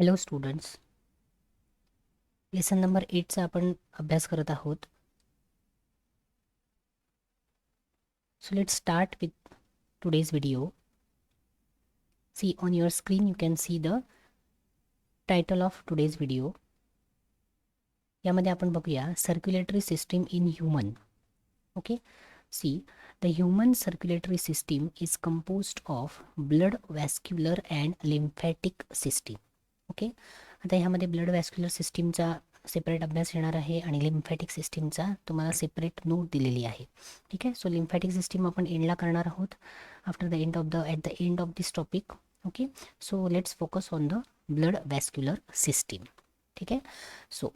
Hello students, lesson number 8चा आपण अभ्यास करत आहोत. So let's start with today's video. See on your screen you can see the title of today's video. यामध्ये आपण बघूया circulatory system in human. Okay, see the human circulatory system is composed of blood vascular and lymphatic system. Okay, आता ह्यामध्ये blood वॅस्क्युलर सिस्टीमचा separate अभ्यास येणार आहे आणि लिम्फॅटिक सिस्टीमचा तुम्हाला सेपरेट नोट दिलेली आहे. ठीक आहे, सो लिम्फॅटिक सिस्टीम आपण एंडला करणार आहोत after the end of the at the end of this topic. Okay, so let's focus on the blood vascular system. ठीक आहे, so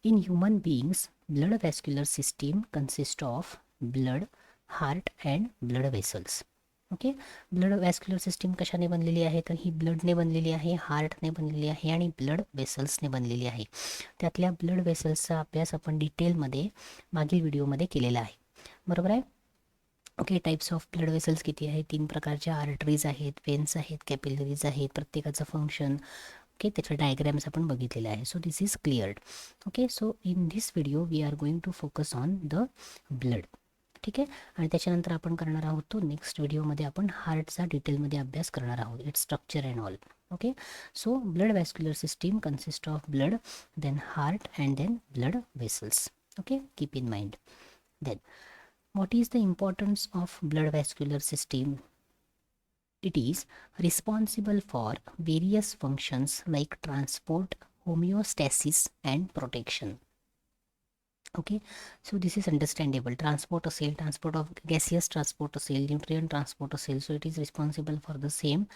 in human beings blood vascular system consist of blood, heart and blood vessels. Okay, blood vascular system कशाने बनलेली आहे तर ही ब्लडने बनलेली आहे, हार्टने बनलेली आहे आणि ब्लड वेसल्सने बनलेली आहे. त्यातल्या ब्लड वेसल्सचा अभ्यास आपण डिटेलमध्ये मागील व्हिडिओमध्ये केलेला आहे, बरोबर आहे. Okay, types of blood vessels किती आहेत? 3 प्रकारच्या आर्टरीज आहेत, वेन्स आहेत, कॅपिलरीज आहेत, प्रत्येकाचं फंक्शन. ओके, त्याचे डायग्रॅम्स आपण बघितलेले आहे. So this is cleared. Okay, so in this video we are going to focus on the blood. ठीक आहे, आणि त्याच्यानंतर आपण करणार आहोत तो नेक्स्ट व्हिडिओमध्ये आपण हार्टचा डिटेलमध्ये अभ्यास करणार आहोत, its structure and all. Okay, so blood vascular system consist of blood, then heart and then blood vessels. Okay, keep in mind. Then what is the importance of blood vascular system? It is responsible for various functions like transport, homeostasis and protection. Okay, so this is understandable. Transport असेल, transport of gaseous transport असेल, nutrient transport असेल, so it is responsible for the same.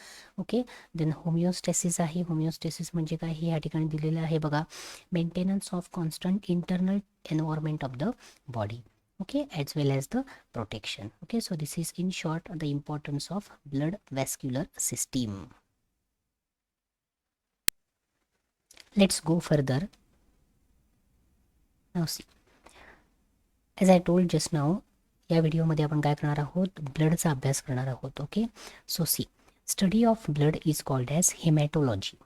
Okay, then homeostasis आहे. homeostasis म्हणजे काय हे या ठिकाणी दिलेलं आहे बघा, maintenance of constant internal environment of the body. Okay, as well as the protection. Okay, so this is in short the importance of blood vascular system. Let's go further. Now see, as I told just now, या व्हिडिओमध्ये आपण काय करणार आहोत, ब्लडचा अभ्यास करणार आहोत. Okay, so see study of blood is called as haematology.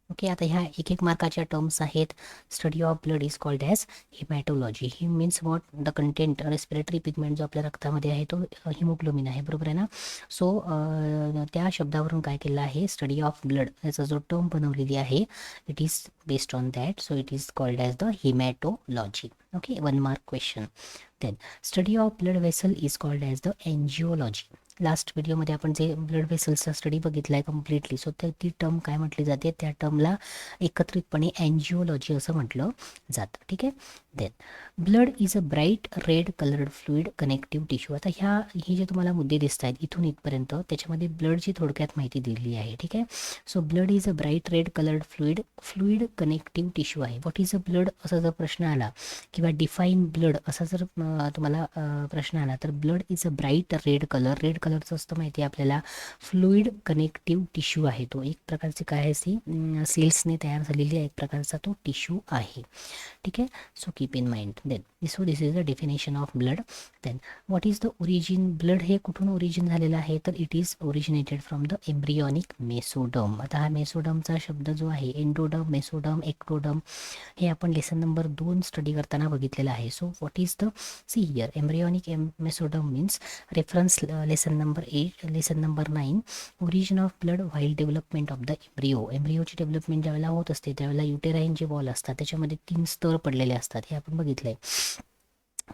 Okay, आता ह्या एक एक मार्काच्या टर्म्स आहेत. Study of blood is called as haematology. ही means what, the content respiratory pigment जो आपल्या रक्तामध्ये आहे तो हिमोग्लोबिन आहे, बरोबर आहे ना. सो त्या शब्दावरून काय केलं आहे, स्टडी ऑफ ब्लड याचा जो टर्म बनवलेली आहे, it is based on that, so it is called as the haematology. Okay, 1 mark question. Then study of blood vessel is called as the angiology. Last व्हिडिओमध्ये आपण जे ब्लड वेसल्सचा स्टडी बघितला आहे completely, so ती term काय म्हटली जाते, त्या टर्मला एकत्रितपणे एन्जिओलॉजी असं म्हटलं जातं. ठीक आहे, then blood is a bright red coloured fluid connective tissue. आता ही जे तुम्हाला मुद्दे दिसत आहेत इथून इथपर्यंत, त्याच्यामध्ये ब्लडची थोडक्यात माहिती दिलेली आहे. ठीक आहे, so blood is a bright red coloured fluid connective tissue आहे. व्हॉट इज अ ब्लड असा जर प्रश्न आला, किंवा डिफाईन ब्लड असा जर तुम्हाला प्रश्न आला, तर blood is a bright red कलरचं असतं माहिती आहे आपल्याला. फ्लुइड कनेक्टिव्ह टिश्यू आहे तो, एक प्रकारची काय आहे ती सेल्सने तयार झालेली आहे, एक प्रकारचा तो टिश्यू आहे. ठीक आहे, so keep in mind. Then this is the definition of blood. Then what is the origin, blood हे कुठून ओरिजिन झालेलं आहे, तर it is originated from the embryonic mesoderm. आता हा मेसोडर्मचा शब्द जो आहे, एंडोडर्म, मेसोडर्म, एक्टोडर्म, हे आपण लेसन नंबर 2 स्टडी करताना बघितलेलं आहे. So what is the, see here, embryonic mesoderm means reference lesson number 8, lesson number 9, origin of blood while development of the embryo. एम्ब्रियोची डेव्हलपमेंट ज्यावेळेला होत असते त्यावेळेला युटेराईन जे वॉल असतात त्याच्यामध्ये 3 स्तर पडलेले असतात, हे आपण बघितलंय,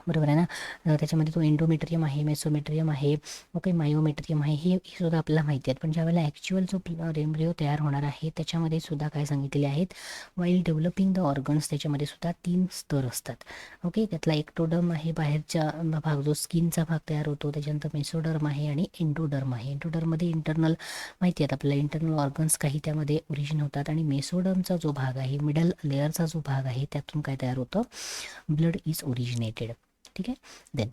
बरोबर आहे ना. त्याच्यामध्ये तो एंडोमेट्रियम आहे, मेसोमेट्रियम आहे, ओके, मायोमेट्रियम आहे, हे सुद्धा आपल्याला माहिती आहेत. पण ज्यावेळेला ॲक्च्युअल जो एम्ब्रियो तयार होणार आहे त्याच्यामध्ये सुद्धा काय सांगितलेले आहेत, वाईल डेव्हलपिंग द ऑर्गन्स, त्याच्यामध्ये सुद्धा 3 स्तर असतात. ओके, त्यातला एक्टोडर्म आहे, बाहेरचा भाग जो स्किनचा भाग तयार होतो, त्याच्यानंतर मेसोडर्म आहे आणि एंडोडर्म आहे. एंडोडर्ममध्ये इंटरनल माहिती आहेत आपल्याला, इंटरनल ऑर्गन्स काही त्यामध्ये ओरिजिन होतात, आणि मेसोडर्मचा जो भाग आहे, मिडल लेअरचा जो भाग आहे, त्यातून काय तयार होतं, ब्लड इज ओरिजिनेटेड. ठीक आहे, देन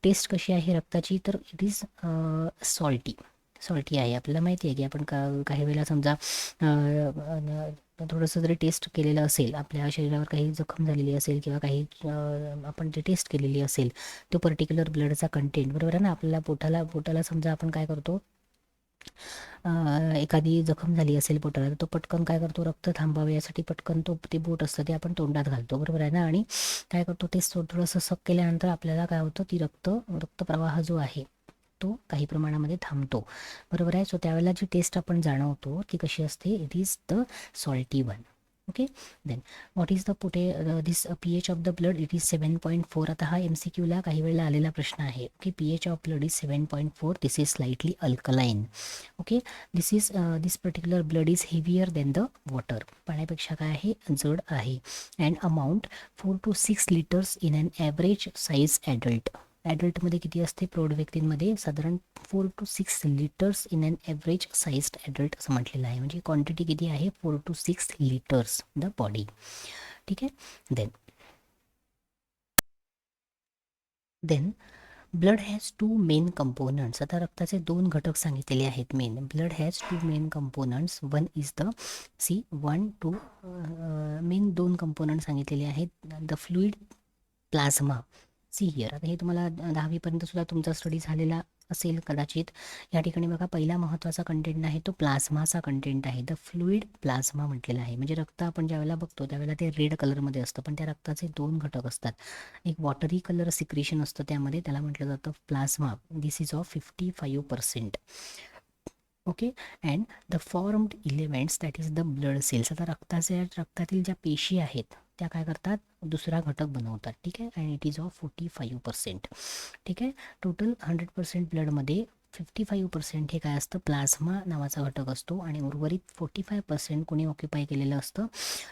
टेस्ट कशी आहे रक्ताची, तर इट इज सॉल्टी आहे. आपल्याला माहिती आहे की आपण काही वेळेला समजा थोडंसं जरी टेस्ट केलेलं असेल, आपल्या शरीरावर काही जखम झालेली असेल किंवा काही आपण जे टेस्ट केलेली असेल, तो पर्टिक्युलर ब्लडचा कंटेंट, बरोबर आहे ना. आपल्याला पोटाला समजा आपण काय करतो, एखादी जखम झाली असेल बोटाला तर तो पटकन काय करतो, रक्त थांबावे यासाठी पटकन ते बोट असतं ते आपण तोंडात घालतो, बरोबर आहे ना. आणि काय करतो, ते थोडंसं सक केल्यानंतर आपल्याला काय होतं, ती रक्तप्रवाह जो आहे तो काही प्रमाणामध्ये थांबतो, बरोबर आहे. सो त्यावेळेला जी टेस्ट आपण जाणवतो ती कशी असते, it is the salty one. Okay. Then what is the this pH of the blood, it is 7.4. आता हा MCQला काही वेळेला आलेला प्रश्न आहे. Okay, pH of blood is 7.4. This is slightly alkaline. Okay, this particular blood is heavier than the water. पाण्यापेक्षा काय आहे, जड आहे. And amount 4 to 6 litres in an average size adult. ॲडल्टमध्ये किती असते, प्रौढ व्यक्तींमध्ये साधारण 4 to 6 litres in an average sized adult असं म्हटलेलं आहे. म्हणजे क्वांटिटी किती आहे, 4 to 6 लिटर्स द बॉडी. ठीक आहे. Then blood has 2 main components. आता रक्ताचे 2 घटक सांगितलेले आहेत main. Blood has 2 main components. One is the see 1 2 main 2 component सांगितलेले आहेत. The fluid, plasma. See here, आता हे तुम्हाला 10वीपर्यंत सुद्धा तुमचा स्टडी झालेला असेल कदाचित. या ठिकाणी बघा, पहिला महत्त्वाचा कंटेंट आहे तो प्लाझ्माचा कंटेंट आहे. द फ्लुइड प्लाझ्मा म्हटलेला आहे. म्हणजे रक्त आपण ज्यावेळेला बघतो त्यावेळेला ते रेड कलरमध्ये असतं, पण त्या रक्ताचे 2 घटक असतात. एक वॉटरी कलर सिक्रेशन असतं त्यामध्ये, त्याला म्हटलं जातं plasma. This is of 55%. Okay. And the formed elements, that is the blood cells. आता रक्तातील ज्या पेशी आहेत त्या काय करतात, दुसरा घटक बनवतात. ठीक आहे. And it is of 45%. ठीक आहे. टोटल 100% ब्लडमध्ये 55% हे काय असतं, प्लाझ्मा नावाचा घटक असतो. आणि उर्वरित 45% कोणी ऑक्युपाय केलेलं असतं,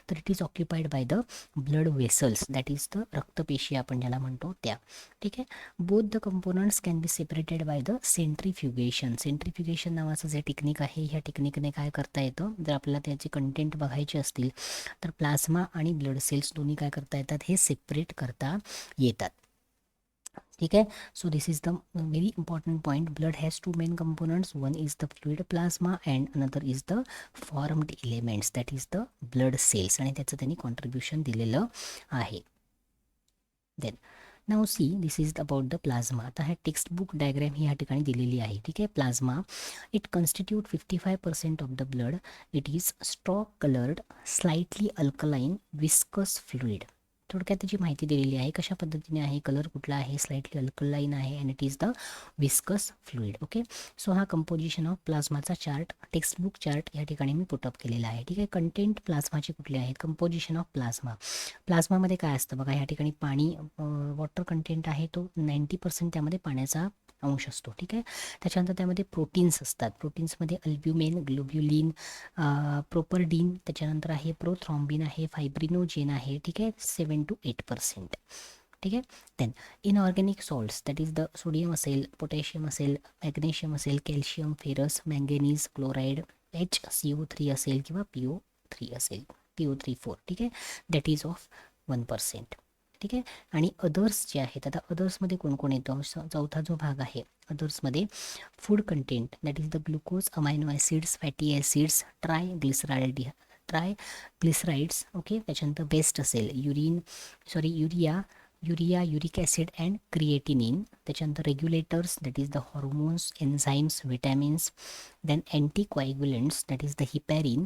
तर it is occupied by the blood vessels, that is the रक्तपेशी आपण ज्याला म्हणतो त्या. ठीक आहे. Both the components can be separated by the centrifugation. Centrifugation नावाचं जे टेक्निक आहे, ह्या टेक्निकने काय करता येतं, जर आपल्याला त्याचे कंटेंट बघायचे असतील तर प्लाझ्मा आणि ब्लड सेल्स दोन्ही काय करता येतात, हे सेपरेट करता येतात. ठीक आहे. So this is the very important point. Blood has 2 main components. One is the fluid plasma and another is the formed elements, that is the blood cells. आणि त्याचं त्यांनी कॉन्ट्रीब्युशन दिलेलं आहे. Then now see, this is about the plasma. आता ह्या textbook diagram ही या ठिकाणी दिलेली आहे. ठीक आहे. Plasma, it constitute 55% of the blood. It is stroke coloured, slightly alkaline, viscous fluid. थोडक्यात त्याची माहिती दिलेली आहे, कशा पद्धतीने आहे, कलर कुठला आहे, स्लाइटली अल्कलाइन आहे, and it is the viscous fluid. Okay. So हा कंपोजिशन ऑफ प्लाझ्माचा चार्ट, टेक्स्टबुक चार्ट या ठिकाणी मी पुटअप केलेला आहे. ठीक आहे. कंटेंट प्लाझ्माचे कुठले आहेत, कंपोजिशन ऑफ प्लाझ्मा. प्लाझ्मामध्ये काय असतं बघा, या ठिकाणी पाणी, वॉटर कंटेंट आहे तो 90% त्यामध्ये पाण्याचा अंश असतो. ठीक आहे. त्याच्यानंतर त्यामध्ये प्रोटीन्स असतात. प्रोटीन्समध्ये अल्ब्युमिन, ग्लोब्युलिन, प्रोपरडीन, त्याच्यानंतर आहे प्रोथ्रॉम्बिन आहे, फायब्रिनोजेन आहे. ठीक आहे. 7 to 8%. ठीक आहे. Then inorganic salts, that is the sodium असेल, पोटॅशियम असेल, मॅग्नेशियम असेल, calcium, ferrous, manganese, chloride, HCO3 असेल किंवा PO3 असेल, PO34. ठीक आहे. That is of 1%. ठीक आहे. आणि अदर्स जे आहेत, आता अदर्समध्ये कोण कोण येतं, चौथा जो भाग आहे अदर्समध्ये, food content, that is the glucose, amino acids, fatty acids, triglycerides. Okay. त्याच्यानंतर बेस्ट असेल urea, uric acid and creatinine. त्याच्यानंतर regulators, that is the hormones, enzymes, vitamins. Then anticoagulants, that is the heparin,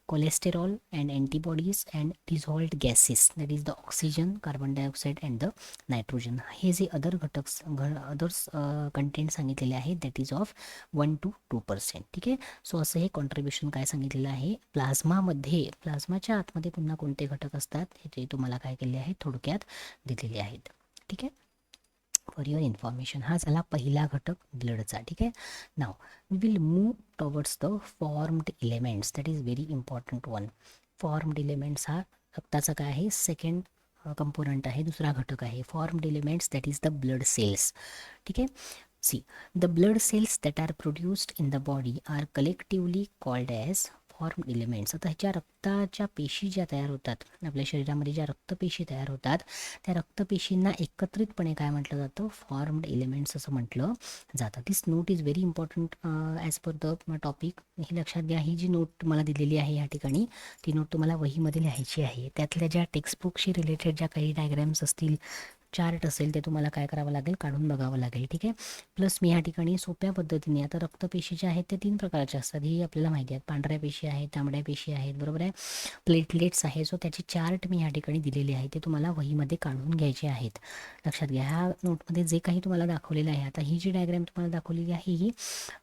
cholesterol and antibodies and dissolved gases, that is the oxygen, carbon dioxide and the nitrogen. हे जे others content सांगितलेले आहेत, that is of 1 to 2%. ठीक आहे. So असं हे contribution काय सांगितलेलं आहे प्लाझ्मामध्ये. प्लाझ्माच्या आतमध्ये पुन्हा कोणते घटक असतात हे ते तुम्हाला काय केले आहे, थोडक्यात दिलेले आहेत. ठीक आहे. फॉर युअर इन्फॉर्मेशन, हा झाला पहिला घटक ब्लडचा. ठीक आहे. Now we will move towards the formed elements, that is very important one. Formed elements हा रक्ताचा काय आहे, सेकंड कंपोनंट आहे, दुसरा घटक आहे. Formed elements, that is the blood cells. ठीक आहे. See, the blood cells that are produced in the body are collectively called as formed elements. आता ह्याच्या रक्ताच्या पेशी ज्या तयार होतात आपल्या शरीरामध्ये, ज्या रक्तपेशी तयार होतात त्या रक्तपेशींना एकत्रितपणे काय म्हटलं जातं, फॉर्म्ड एलिमेंट्स असं म्हटलं जातं. This note is very important as per the topic. हे लक्षात घ्या, ही जी नोट तुम्हाला दिलेली आहे या ठिकाणी, ती नोट तुम्हाला वहीमध्ये लिहायची आहे. त्यातल्या ज्या टेक्स्टबुकशी रिलेटेड ज्या काही डायग्रॅम्स असतील, चार्ट असेल ते तुम्हाला काय करावं लागेल, काढून बघावं लागेल. ठीक आहे. प्लस मी ह्या ठिकाणी सोप्या पद्धतीने, आता रक्तपेशी ज्या आहेत ते 3 प्रकारच्या असतात, ही आपल्याला माहिती आहे. पांढऱ्या पेशी आहेत, तांबड्या पेशी आहेत, बरोबर आहे, प्लेटलेट्स आहे. सो त्याचे चार्ट मी ह्या ठिकाणी दिलेले आहे, ते तुम्हाला वहीमध्ये काढून घ्यायचे आहेत. लक्षात घ्या, ह्या नोटमध्ये जे काही तुम्हाला दाखवलेलं आहे, आता ही जी डायग्राम तुम्हाला दाखवलेली आहे ही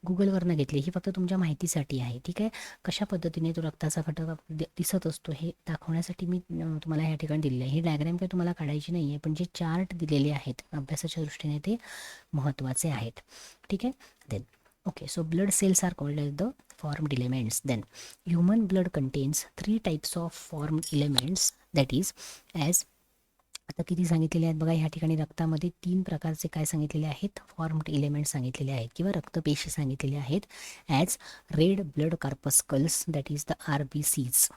गुगलवरनं घेतली, ही फक्त तुमच्या माहितीसाठी आहे. ठीक आहे. कशा पद्धतीने तो रक्ताचा घटक दिसत असतो हे दाखवण्यासाठी मी तुम्हाला ह्या ठिकाणी दिलेलं आहे. ही डायग्राम काही तुम्हाला काढायची नाही आहे, पण जे चार्ट दिलेले आहेत अभ्यासाच्या दृष्टीने ते महत्त्वाचे आहेत. ठीक आहे. Then okay, so blood cells are called as the formed elements. Then human blood contains 3 types of formed elements, that is as, आता किती सांगितलेले आहेत बघा, ह्या ठिकाणी रक्तामध्ये 3 प्रकारचे काय सांगितलेले आहेत, फॉर्म्ड एलिमेंट सांगितलेले आहेत किंवा रक्तपेशी सांगितलेले आहेत. As red blood corpuscles, that is the RBCs.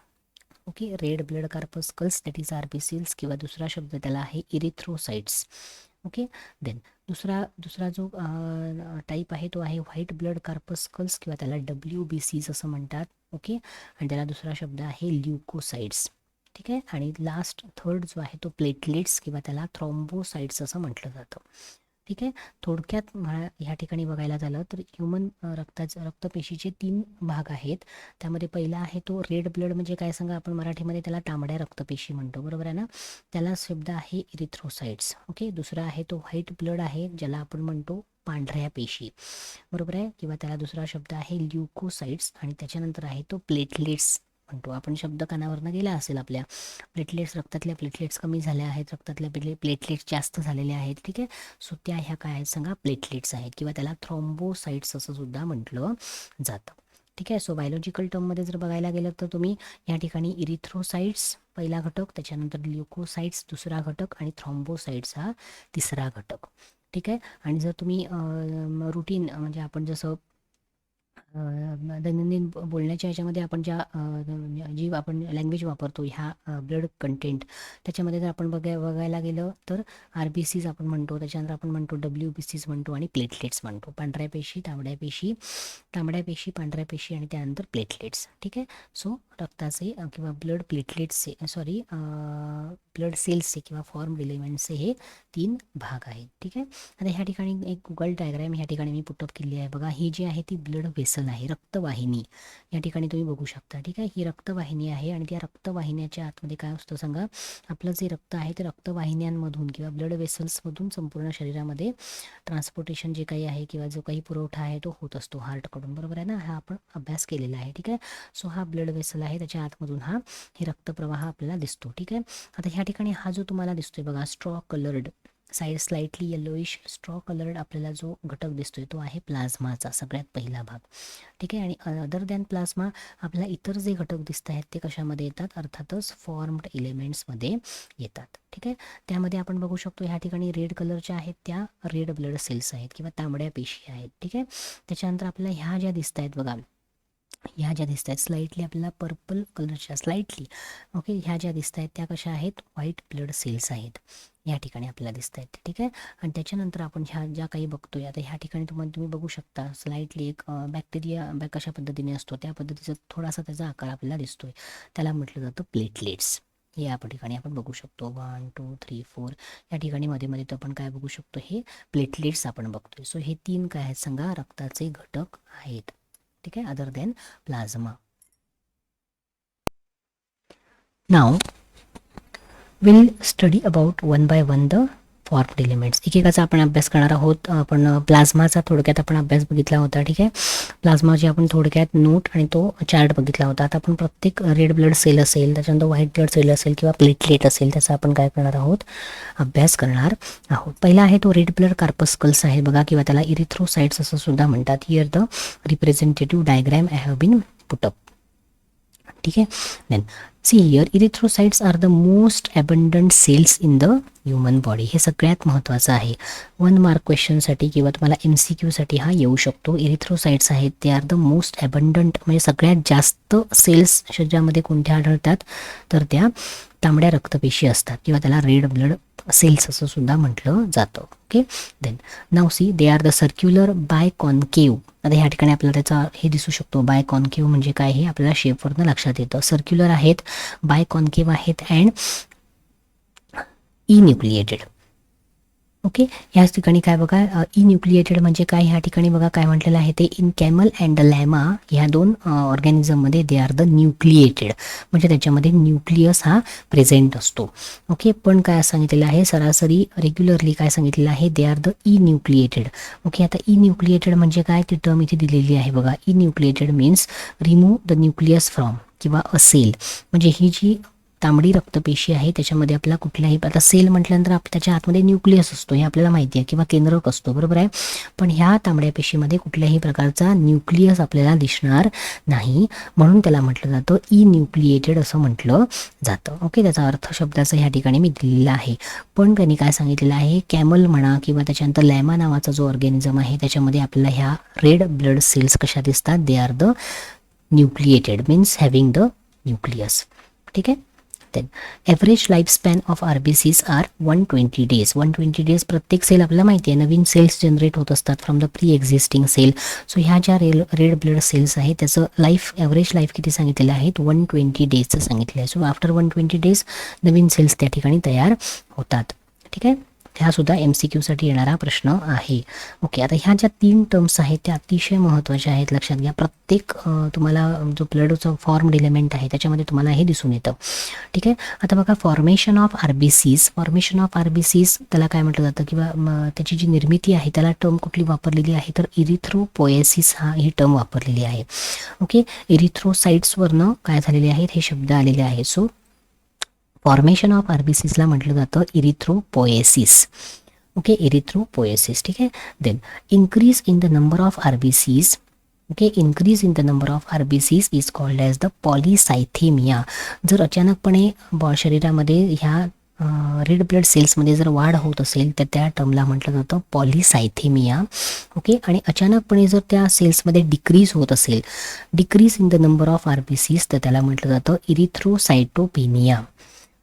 Okay, red blood corpuscles that is RBCs, किंवा दुसरा शब्द त्याला आहे इरिथ्रोसाइट्स. ओके. देन दुसरा जो टाईप आहे तो आहे व्हाईट ब्लड कार्पस्कल्स, किंवा त्याला WBCs असं म्हणतात. ओके. आणि त्याला दुसरा शब्द आहे ल्युकोसाइट्स. ठीक आहे. आणि थर्ड जो आहे तो प्लेटलेट्स, किंवा त्याला थ्रॉम्बोसाइट्स असं म्हटलं जातं. ठीक आहे. थोडक्यात ह्या ठिकाणी बघायला झालं तर ह्युमन रक्तपेशीचे 3 भाग आहेत. त्यामध्ये पहिला आहे तो रेड ब्लड, म्हणजे काय सांगा, आपण मराठीमध्ये त्याला तांबड्या रक्तपेशी म्हणतो, बरोबर आहे ना. त्याला शब्द आहे इरिथ्रोसाइट्स. ओके. दुसरा आहे तो व्हाईट ब्लड आहे, ज्याला आपण म्हणतो पांढऱ्या पेशी, बरोबर आहे, किंवा त्याला दुसरा शब्द आहे ल्युकोसाइट्स. आणि त्याच्यानंतर आहे तो प्लेटलेट्स म्हणतो. आपण शब्द कानावरनं गेला असेल आपल्या, प्लेटलेट्स, रक्तातल्या प्लेटलेट्स कमी झाल्या आहेत, रक्तातल्या प्लेटलेट्स जास्त झालेल्या आहेत. ठीक आहे. सो त्या ह्या काय आहेत सांगा, प्लेटलेट्स आहेत, किंवा त्याला थ्रॉम्बोसाइट्स असं सुद्धा म्हटलं जातं. ठीक आहे. सो बायोलॉजिकल टर्ममध्ये जर बघायला गेलं तर तुम्ही या ठिकाणी इरिथ्रोसाइट्स पहिला घटक, त्याच्यानंतर ल्युकोसाइट्स दुसरा घटक, आणि थ्रॉम्बोसाइट्स हा तिसरा घटक. ठीक आहे. आणि जर तुम्ही रुटीन म्हणजे आपण जसं दैनंदिन बोलण्याच्या ह्याच्यामध्ये आपण जी आपण लँग्वेज वापरतो ह्या ब्लड कंटेंट, त्याच्यामध्ये जर आपण बघायला गेलं तर RBCs आपण म्हणतो, त्याच्यानंतर आपण म्हणतो WBCs म्हणतो, आणि प्लेटलेट्स म्हणतो. पांढऱ्या पेशी, तांबड्या पेशी, पांढऱ्या पेशी, आणि त्यानंतर प्लेटलेट्स. ठीक आहे. सो रक्ताचे किंवा ब्लड प्लेटलेट्सचे ब्लड सेल्सचे किंवा फॉर्म एलिमेंट्सचे हे 3 भाग आहेत. ठीक आहे. आता ह्या ठिकाणी एक गुगल डायग्राम ह्या ठिकाणी मी पुटअप केली आहे बघा. ही जी आहे ती ब्लड वेसल आहे, रक्तवाहिनी या ठिकाणी तुम्ही बघू शकता. ठीक आहे. ही रक्तवाहिनी आहे, आणि त्या रक्तवाहिन्याच्या आतमध्ये काय असतं सांगा, आपलं जे रक्त आहे ते रक्तवाहिन्यांमधून किंवा ब्लड वेसल्समधून संपूर्ण शरीरामध्ये ट्रान्सपोर्टेशन जे काही आहे किंवा जो काही पुरवठा आहे तो होत असतो हार्टकडून, बरोबर आहे ना. हा आपण अभ्यास केलेला आहे. ठीक आहे. सो हा ब्लड वेसल आहे, त्याच्या आतमधून हे रक्तप्रवाह आपल्याला दिसतो. ठीक आहे. आता ह्या ठिकाणी हा जो तुम्हाला दिसतोय बघा, straw coloured side, slightly yellowish straw coloured आपल्याला जो घटक दिसतोय तो आहे प्लाझ्माचा सगळ्यात पहिला भाग. ठीक आहे. आणि अदर दॅन प्लाझ्मा आपल्याला इतर जे घटक दिसत आहेत ते कशामध्ये येतात, अर्थातच फॉर्म्ड एलिमेंट्समध्ये येतात. ठीक आहे. त्यामध्ये आपण बघू शकतो ह्या ठिकाणी रेड कलरच्या आहेत त्या रेड ब्लड सेल्स आहेत किंवा तांबड्या पेशी आहेत. ठीक आहे. त्याच्यानंतर आपल्याला ह्या ज्या दिसत आहेत बघा, ह्या ज्या दिसत आहेत स्लाइटली आपल्याला पर्पल कलरच्या, स्लाइटली ओके, ह्या ज्या दिसत आहेत त्या कशा आहेत, व्हाईट ब्लड सेल्स आहेत या ठिकाणी आपल्याला दिसत आहेत. ठीक आहे. आणि त्याच्यानंतर आपण ह्या ज्या काही बघतोय आता ह्या ठिकाणी तुम्ही बघू शकता स्लाइटली एक बॅक्टेरिया कशा पद्धतीने असतो त्या पद्धतीचा थोडासा त्याचा आकार आपल्याला दिसतोय, त्याला म्हटलं जातं प्लेटलेट्स. या ठिकाणी आपण बघू शकतो 1 2 3 4 या ठिकाणी मध्ये तर आपण काय बघू शकतो, हे प्लेटलेट्स आपण बघतोय. सो हे 3 काय आहेत सांगा, रक्ताचे घटक आहेत. ठीक आहे. Other than plasma. Now will study about one by one the formed elements. एकेकाचा आपण अभ्यास करणार आहोत. आपण प्लाझ्माचा थोडक्यात आपण अभ्यास बघितला होता. ठीक आहे. प्लाझ्माची आपण थोडक्यात नोट आणि तो चार्ट बघितला होता. आता आपण प्रत्येक रेड ब्लड सेल असेल, त्याच्यानंतर व्हाईट ब्लड सेल असेल किंवा प्लेटलेट असेल, त्याचा आपण काय करणार आहोत, अभ्यास करणार आहोत. पहिला आहे तो रेड ब्लड कार्पस्कल्स आहे बघा, किंवा त्याला इरिथ्रोसाइट्स असं सुद्धा म्हणतात. Here the representative diagram I have been put up. ठीक आहे. Then see here, erythrocytes are the most abundant cells in the human body. हे सगळ्यात महत्त्वाचं आहे. 1 मार्क क्वेश्चनसाठी किंवा तुम्हाला MCQसाठी हा येऊ शकतो. इरिथ्रोसाइट्स आहेत ते आर द मोस्ट अबंडंट, म्हणजे सगळ्यात जास्त सेल्स शरीरामध्ये कोणत्या आढळतात, तर त्या तांबड्या रक्तपेशी असतात किंवा त्याला रेड ब्लड सेल्स असं सुद्धा म्हटलं जातं. Okay. Then now see, they are the circular biconcave. आता ह्या ठिकाणी आपल्याला त्याचा हे दिसू शकतो, बाय कॉन्केव्ह म्हणजे काय हे आपल्याला शेपवरनं लक्षात येतं. सर्क्युलर आहेत, बाय कॉन्केव्ह आहेत, अँड इन्युक्लिएटेड. ओके, ह्याच ठिकाणी काय बघा, इन्यूक्लिएटेड म्हणजे काय, ह्या ठिकाणी बघा काय म्हटलेलं आहे ते, इन कॅमल अँड लॅमा ह्या दोन ऑर्गॅनिझममध्ये दे आर द न्यूक्लिएटेड, म्हणजे त्याच्यामध्ये न्यूक्लियस हा प्रेझेंट असतो. ओके, पण काय सांगितलेलं आहे, सरासरी रेग्युलरली काय सांगितलेलं आहे, दे आर द इन्यूक्लिएटेड. ओके, आता इन्यूक्लिएटेड म्हणजे काय, ती टर्म इथे दिलेली आहे बघा. Enucleated means remove the nucleus from किंवा अ सेल, म्हणजे ही जी तांबडी रक्तपेशी आहे त्याच्यामध्ये आपल्याला कुठल्याही, आता सेल म्हटल्यानंतर त्याच्या आतमध्ये न्यूक्लियस असतो हे आपल्याला माहिती आहे, किंवा केंद्रक असतो, बरोबर आहे. पण ह्या तांबड्या पेशीमध्ये कुठल्याही प्रकारचा न्यूक्लियस आपल्याला दिसणार नाही, म्हणून त्याला म्हटलं जातं इन्यूक्लिएटेड असं म्हटलं जातं. ओके, त्याचा अर्थ शब्दाचा ह्या ठिकाणी मी दिलेला आहे. पण त्यांनी काय सांगितलेलं आहे, कॅमल म्हणा किंवा त्याच्यानंतर लॅमा नावाचा जो ऑर्गॅनिझम आहे त्याच्यामध्ये आपल्याला ह्या रेड ब्लड सेल्स कशा दिसतात, they are the nucleated means having the nucleus. ठीक आहे. Then average life span of RBCs are 120 days. 120 days प्रत्येक सेल आपल्याला माहिती आहे नवीन सेल्स जनरेट होत असतात from the pre existing cell. So ह्या ज्या रेड ब्लड सेल्स आहेत त्याचं ॲव्हरेज लाईफ किती सांगितलेलं आहे, 120 डेजचं सांगितलं आहे. सो आफ्टर 120 डेज नवीन सेल्स त्या ठिकाणी तयार होतात. ठीक आहे, ह्या सुद्धा MCQसाठी येणारा प्रश्न आहे. ओके, आता ह्या ज्या 3 टर्म्स आहेत त्या अतिशय महत्त्वाच्या आहेत, लक्षात घ्या. प्रत्येक तुम्हाला जो ब्लडचा फॉर्म एलिमेंट आहे त्याच्यामध्ये तुम्हाला हे दिसून येतं. ठीक आहे, आता बघा formation of RBCs. Formation of RBCs त्याला काय म्हटलं जातं, किंवा त्याची जी निर्मिती आहे त्याला टर्म कुठली वापरलेली आहे, तर इरिथ्रोपोएसिस ही टर्म वापरलेली आहे. ओके, इरिथ्रोसाइट्सवरनं काय झालेले आहेत हे शब्द आलेले आहेत. सो फॉर्मेशन ऑफ RBCsला म्हटलं जातं इरिथ्रोपोएसिस. Okay, erythropoiesis. ठीक आहे. Then increase in the number of RBCs. Okay, increase in the number of RBCs is called as the polycythemia. जर अचानकपणे शरीरामध्ये ह्या रेड ब्लड सेल्समध्ये जर वाढ होत असेल तर त्या टर्मला म्हटलं जातं पॉलिसायथेमिया. ओके, आणि अचानकपणे जर त्या सेल्समध्ये डिक्रीज होत असेल, decrease in the number of RBCs, तर त्याला म्हटलं जातं इरिथ्रोसायटोपेनिया.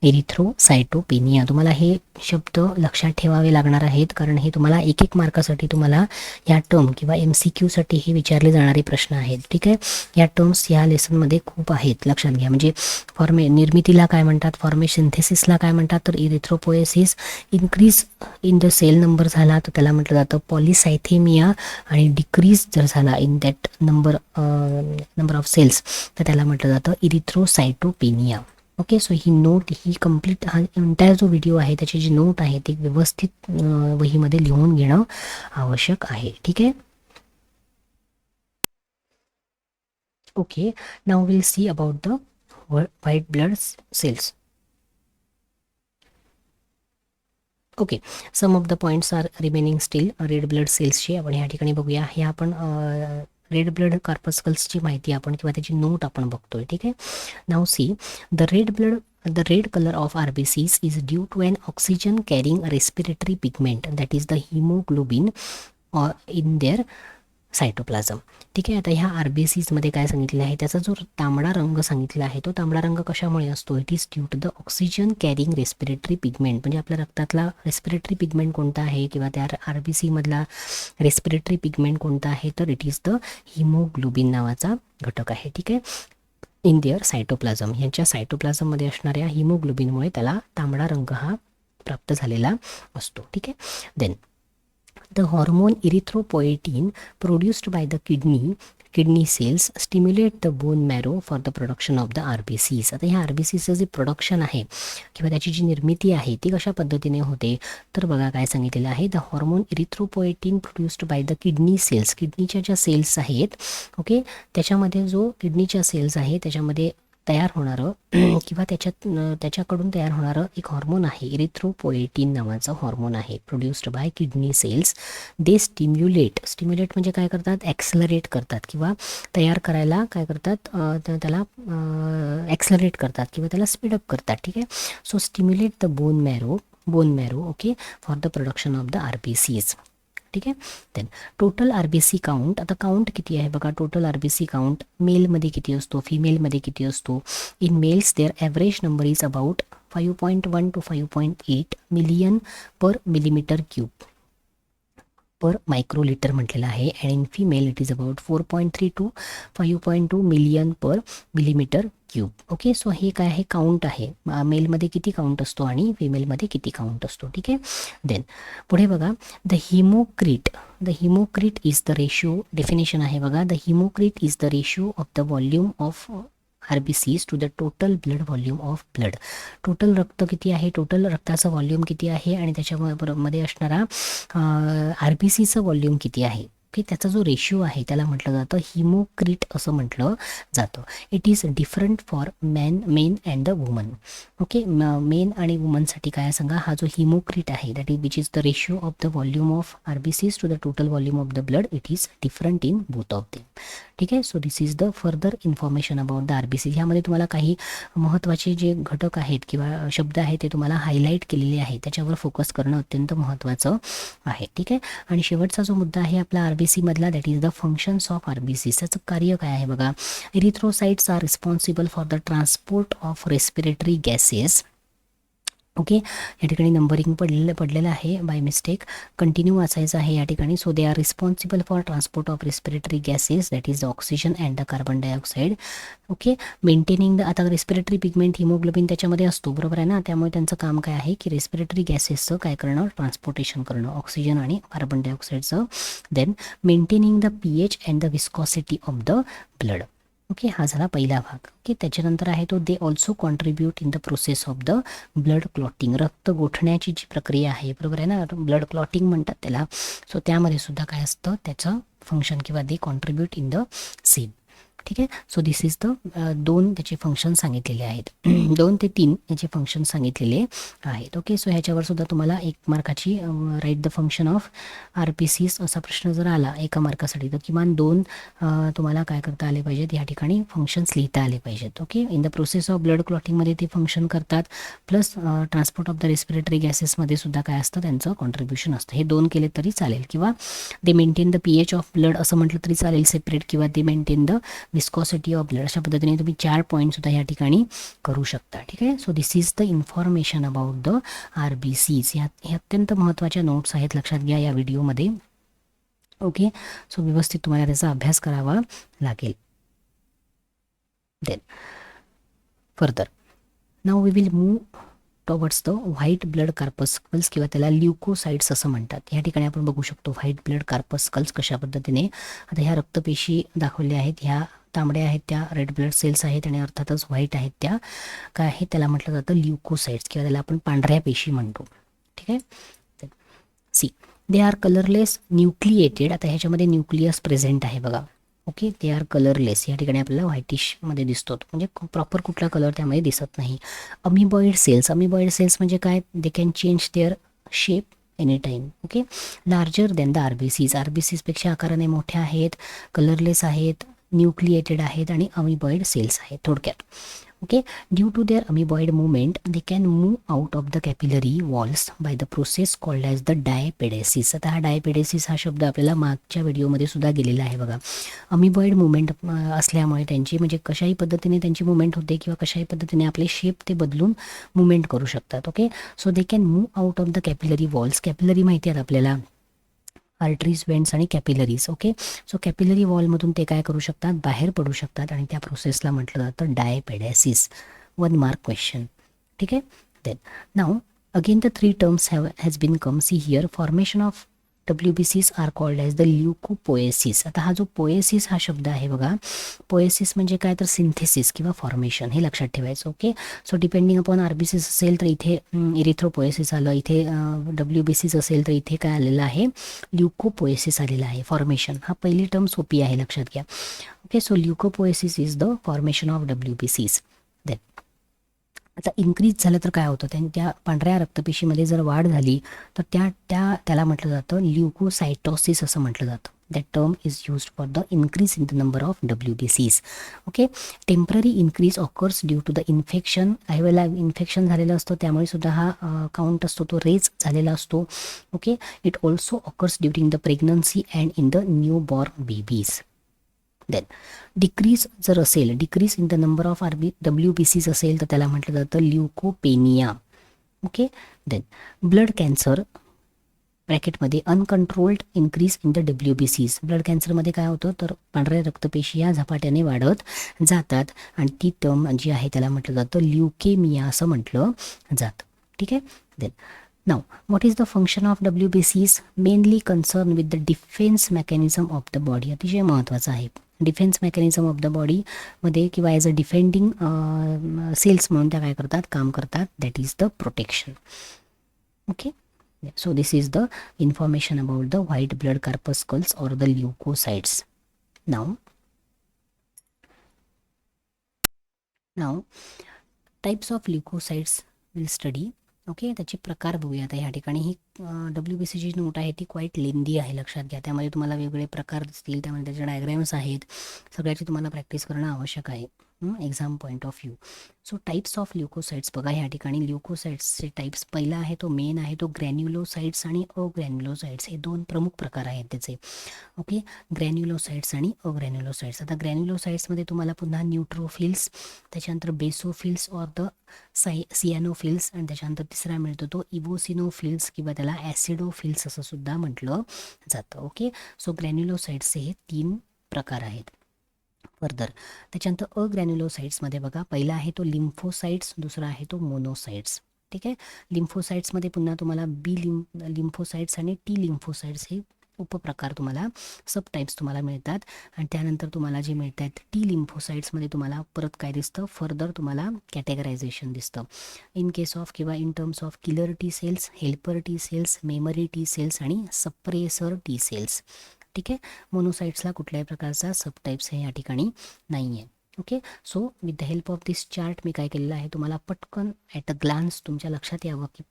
इरिथ्रोसायटोपेनिया. तुम्हाला हे शब्द लक्षात ठेवावे लागणार आहेत, कारण हे तुम्हाला एक मार्कासाठी तुम्हाला या टर्म किंवा MCQसाठी हे विचारले जाणारे प्रश्न आहेत. ठीक आहे, या टर्म्स ह्या लेसनमध्ये खूप आहेत, लक्षात घ्या. म्हणजे निर्मितीला काय म्हणतात, सिंथेसिसला काय म्हणतात, तर erythropoiesis. Increase in the cell number झाला तर त्याला म्हटलं जातं पॉलिसायथेमिया, आणि डिक्रीज जर झाला in that number of cells तर त्याला म्हटलं जातं इरिथ्रोसायटोपेनिया. ओके, सो ही नोट ही कम्प्लीट, हा एंटायर जो व्हिडिओ आहे त्याची जी नोट आहे ती व्यवस्थित वहीमध्ये लिहून घेणं आवश्यक आहे. ठीक आहे. Okay, now will see about the white blood cells. Okay, some of the points are remaining still. Red blood सेल्सची आपण ह्या ठिकाणी बघूया. हे आपण रेड ब्लड कॉर्पस्कल्सची माहिती आपण किंवा त्याची नोट आपण बघतोय. ठीक आहे. Now see the red color of RBCs is due to an oxygen carrying respiratory pigment, that is the hemoglobin, or in their cytoplasm. ठीक आहे, आता ह्या RBCsमध्ये काय सांगितलेलं आहे, त्याचा जो तांबडा रंग सांगितला आहे तो तांबडा रंग कशामुळे असतो, it is due to the oxygen carrying respiratory pigment. म्हणजे आपल्या रक्तातला रेस्पिरेटरी पिगमेंट कोणता आहे किंवा त्या RBCमधला रेस्पिरेटरी पिगमेंट कोणता आहे, तर इट इज द हिमोग्लोबिन नावाचा घटक आहे. ठीक आहे, इन देअर सायटोप्लाझम. यांच्या सायटोप्लाझममध्ये असणाऱ्या हिमोग्लोबिनमुळे त्याला तांबडा रंग हा प्राप्त झालेला असतो. ठीक आहे. Then the hormone erythropoietin produced by the kidney cells stimulate the bone marrow for the production of the RBCs. आता ह्या RBCचं जे प्रोडक्शन आहे किंवा त्याची जी निर्मिती आहे ती कशा पद्धतीने होते, तर बघा काय सांगितलेलं आहे, the hormone erythropoietin produced by the kidney cells. किडनीच्या ज्या सेल्स आहेत, ओके, त्याच्यामध्ये जो किडनीच्या सेल्स आहे त्याच्यामध्ये तयार होणारं किंवा त्याच्याकडून तयार होणारं एक हॉर्मोन आहे, इरिथ्रोपोएटिन नावाचं हॉर्मोन आहे, produced by kidney cells. They stimulate म्हणजे काय करतात, ॲक्सलरेट करतात किंवा तयार करायला काय करतात, त्याला ॲक्सलरेट करतात किंवा त्याला स्पीडअप करतात. ठीक आहे. So stimulate the bone marrow okay, for the production of the RBCs. ठीक आहे. Then total RBC count. आता काउंट किती आहे बघा, टोटल RBC काउंट मेलमध्ये किती असतो, फिमेलमध्ये किती असतो. In males their average number is about 5.1 to 5.8 million per millimetre cube per microlitre म्हटलेलं आहे. And in female it is about 4.3 to 5.2 million per millimetre cube. Okay, so हे काय आहे, काउंट आहे, मेलमध्ये किती काउंट असतो आणि फिमेलमध्ये किती काउंट असतो. ठीक आहे. देन पुढे बघा, the haematocrit is the ratio, definition आहे बघा, the haematocrit is the ratio of the volume of RBCs to the total blood volume of blood. Total रक्त किती आहे, टोटल रक्ताचं व्हॉल्यूम किती आहे आणि त्याच्यामध्ये असणारा RBCचं व्हॉल्यूम किती आहे. ओके, त्याचा जो रेशिओ आहे त्याला म्हटलं जातं हिमोक्रिट असं म्हटलं जातं. It is different for men and the women. Okay, men आणि वुमनसाठी काय सांगा, हा जो हिमोक्रिट आहे that is which is the ratio of the volume of RBCs to the total volume of the blood, it is different in both of them. ठीक आहे. So this is the further information about the RBC. ह्यामध्ये तुम्हाला काही महत्त्वाचे जे घटक आहेत किंवा शब्द आहेत ते तुम्हाला हायलाईट केलेले आहेत, त्याच्यावर फोकस करणं अत्यंत महत्त्वाचं आहे. ठीक आहे. आणि शेवटचा जो मुद्दा आहे आपला RBC मधला, that is the functions of RBC. त्याचं कार्य काय आहे बघा, erythrocytes are responsible for the transport of respiratory gases. Okay, या ठिकाणी नंबरिंग पडलेलं आहे बाय मिस्टेक, कंटिन्यू वाचायचं आहे या ठिकाणी. So they are responsible for transport of respiratory gases that is the oxygen and the carbon dioxide. Okay, maintaining the, आता respiratory pigment haemoglobin त्याच्यामध्ये असतो, बरोबर आहे ना, त्यामुळे त्यांचं काम काय आहे की रेस्पिरेटरी गॅसेसचं काय करणं, ट्रान्सपोर्टेशन करणं, ऑक्सिजन आणि कार्बन डायऑक्साईडचं. Then maintaining the pH and the viscosity of the blood. Okay, हा झाला पहिला भाग. ओके, त्याच्यानंतर आहे तो they also contribute in the process of the blood clotting. रक्त गोठण्याची जी प्रक्रिया आहे, बरोबर आहे ना, ब्लड क्लॉटिंग म्हणतात त्याला. सो त्यामध्ये सुद्धा काय असतं, त्याचं फंक्शन किंवा दे कॉन्ट्रीब्यूट इन द सेम. ठीक आहे. सो दिस इज द दोन त्याचे फंक्शन सांगितलेले आहेत, 2 ते 3 याचे फंक्शन सांगितलेले आहेत. ओके, सो ह्याच्यावर सुद्धा तुम्हाला 1 मार्काची write the function of RBCs असा प्रश्न जर आला 1 मार्कासाठी, तर किमान 2 तुम्हाला काय करता आले पाहिजेत, या ठिकाणी फंक्शन्स लिहिता आले पाहिजेत. Okay, in the process of blood क्लॉटिंगमध्ये ते फंक्शन करतात, plus transport of the respiratory गॅसेसमध्ये सुद्धा काय असतं, त्यांचं कॉन्ट्रीब्युशन असतं. हे 2 केले तरी चालेल, किंवा दे maintain the pH of blood असं म्हटलं तरी चालेल सेपरेट, किंवा दे maintain the viscosity of blood. अशा पद्धतीने तुम्ही 4 पॉईंट सुद्धा या ठिकाणी करू शकता. ठीक आहे. So this is the information about the RBCs. हे अत्यंत महत्त्वाच्या नोट्स आहेत, लक्षात घ्या या व्हिडिओमध्ये. ओके, सो व्यवस्थित तुम्हाला त्याचा अभ्यास करावा लागेल. Then further now we will move towards the white blood corpuscles, किंवा त्याला ल्युकोसाइट्स असं म्हणतात. या ठिकाणी आपण बघू शकतो व्हाईट ब्लड कार्पस्कल्स कशा पद्धतीने. आता ह्या रक्तपेशी दाखवल्या आहेत, ह्या तांबड्या आहेत त्या रेड ब्लड सेल्स आहेत, आणि अर्थातच व्हाईट आहेत त्या काय आहे, त्याला म्हटलं जातं ल्युकोसाइट्स, किंवा त्याला आपण पांढऱ्या पेशी म्हणतो. ठीक आहे. See, they are colourless nucleated. आता ह्याच्यामध्ये न्यूक्लियस प्रेझेंट आहे बघा. ओके, दे आर कलरलेस, या ठिकाणी आपल्याला व्हाईटिशमध्ये दिसतो, म्हणजे प्रॉपर कुठला कलर त्यामध्ये दिसत नाही. अमिबॉइड सेल्स म्हणजे काय, they can change their shape any time. Okay, larger than the RBCsपेक्षा आकाराने मोठ्या आहेत, कलरलेस आहेत, न्यूक्लिएटेड आहेत आणि अमिबॉइड सेल्स आहेत थोडक्यात. Okay, due to their amoeboid movement they can move out of the capillary walls by the process called as the diapedesis. आता हा डायपेडेसिस हा शब्द आपल्याला मागच्या व्हिडिओमध्ये सुद्धा गेलेला आहे बघा. अमिबॉइड मुवमेंट असल्यामुळे त्यांची, म्हणजे कशाही पद्धतीने त्यांची मुवमेंट होते, किंवा कशाही पद्धतीने आपले शेप ते बदलून मुवमेंट करू शकतात. Okay, so they can move out of the capillary walls. Capillary माहिती आहेत आपल्याला, आर्टरीज, वेंट्स आणि कॅपिलरीज. ओके, सो कॅपिलरी वॉलमधून ते काय करू शकतात, बाहेर पडू शकतात, आणि त्या प्रोसेसला म्हटलं जातं डायपेडेसिस. 1 mark question. ठीक आहे. Then now again the 3 terms has been come. See here, formation of WBCs are called as the leukopoiesis. आता हा जो पोएसिस हा शब्द आहे बघा, पोएसिस म्हणजे काय तर सिंथेसिस किंवा फॉर्मेशन, हे लक्षात ठेवायचं. Okay, so depending upon RBCs असेल तर इथे इरिथ्रोपोएसिस आलं, इथे WBCs असेल तर इथे काय आलेलं आहे, ल्युकोपोएसिस आलेला आहे. फॉर्मेशन हा पहिली टर्म सोपी आहे, लक्षात घ्या. Okay, so leukopoiesis is the formation of WBCs. Then आता इन्क्रीज झालं तर काय होतं, त्या पांढऱ्या रक्तपेशीमध्ये जर वाढ झाली तर त्याला म्हटलं जातं ल्युकोसायटोसिस असं म्हटलं जातं. That term is used for the increase in the number of WBCs. Okay, temporary increase occurs due to the infection. काही वेळेला इन्फेक्शन झालेलं असतं, त्यामुळे सुद्धा हा काउंट असतो तो रेज झालेला असतो. Okay, it also occurs during the pregnancy and in the newborn babies. Then decrease जर असेल, decrease in the number of WBCs असेल तर त्याला म्हटलं जातं leukopenia. Okay, then blood cancer ब्रॅकेटमध्ये uncontrolled increase in the WBCs. Blood कॅन्सरमध्ये काय होतं तर पांढऱ्या रक्तपेशी या झपाट्याने वाढत जातात आणि ती टर्म जी आहे त्याला म्हटलं जातं ल्युकेमिया असं म्हटलं जातं. ठीक आहे. Then now what is the function of WBCs? Mainly concern with the defence mechanism of the body. अतिशय महत्त्वाचं आहे. डिफेन्स मेकॅनिझम ऑफ द बॉडीमध्ये किंवा ॲज अ डिफेंडिंग सेल्स म्हणून त्या काय करतात काम करतात. That is the protection. Okay. So this is the information about the white blood corpuscles or the leukocytes. Now types of leukocytes will study. Okay, त्याचे प्रकार बघूया आता. ह्या ठिकाणी ही WBC जी नोट आहे ती क्वाईट लेंदी आहे, लक्षात घ्या. त्यामध्ये तुम्हाला वेगवेगळे प्रकार दिसतील, त्यामध्ये त्याचे डायग्रॅम्स आहेत, सगळ्याची तुम्हाला प्रॅक्टिस करणं आवश्यक आहे exam point of view. So types of leucocytes बघा ह्या ठिकाणी. ल्युकोसाइट्सचे टाईप्स पहिला आहे तो मेन आहे तो ग्रॅन्युलोसाइट्स आणि अग्रॅन्युलोसाइट्स, हे दोन प्रमुख प्रकार आहेत त्याचे. ओके, ग्रॅन्युलोसाइट्स आणि अग्रॅन्युलोसाइट्स. आता ग्रॅन्युलोसाइट्समध्ये तुम्हाला पुन्हा न्यूट्रोफिल्स, त्याच्यानंतर बेसोफिल्स ऑर द सियानोफिल्स, आणि त्याच्यानंतर तिसरा मिळतो तो इवोसिनोफिल्स किंवा त्याला ॲसिडोफिल्स असं सुद्धा म्हटलं जातं. ओके, सो ग्रॅन्युलोसाइट्सचे हे 3 प्रकार आहेत. फर्दर त्याच्यानंतर अग्रॅन्युलोसाइट्समध्ये बघा, पहिला आहे तो लिम्फोसाइट्स, दुसरा आहे तो मोनोसाइट्स. ठीक आहे. लिम्फोसाइट्समध्ये पुन्हा तुम्हाला लिम्फोसाइट्स आणि टी लिम्फोसाइट्स हे उपप्रकार तुम्हाला सब टाईप्स तुम्हाला मिळतात. आणि त्यानंतर तुम्हाला जे मिळत आहेत टी लिम्फोसाइट्समध्ये तुम्हाला परत काय दिसतं, फर्दर तुम्हाला कॅटेगरायझेशन दिसतं इन केस ऑफ किंवा in terms of killer T cells, helper T cells, memory T cells आणि सप्रेसर टी सेल्स. ठीक आहे. मोनोसाइट्सला कुठल्याही प्रकारचा सब टाईप्स हे या ठिकाणी नाही आहे. Okay, so with the help of this chart मी काय केलेलं आहे तुम्हाला पटकन ॲट अ ग्लान्स तुमच्या लक्षात यावं की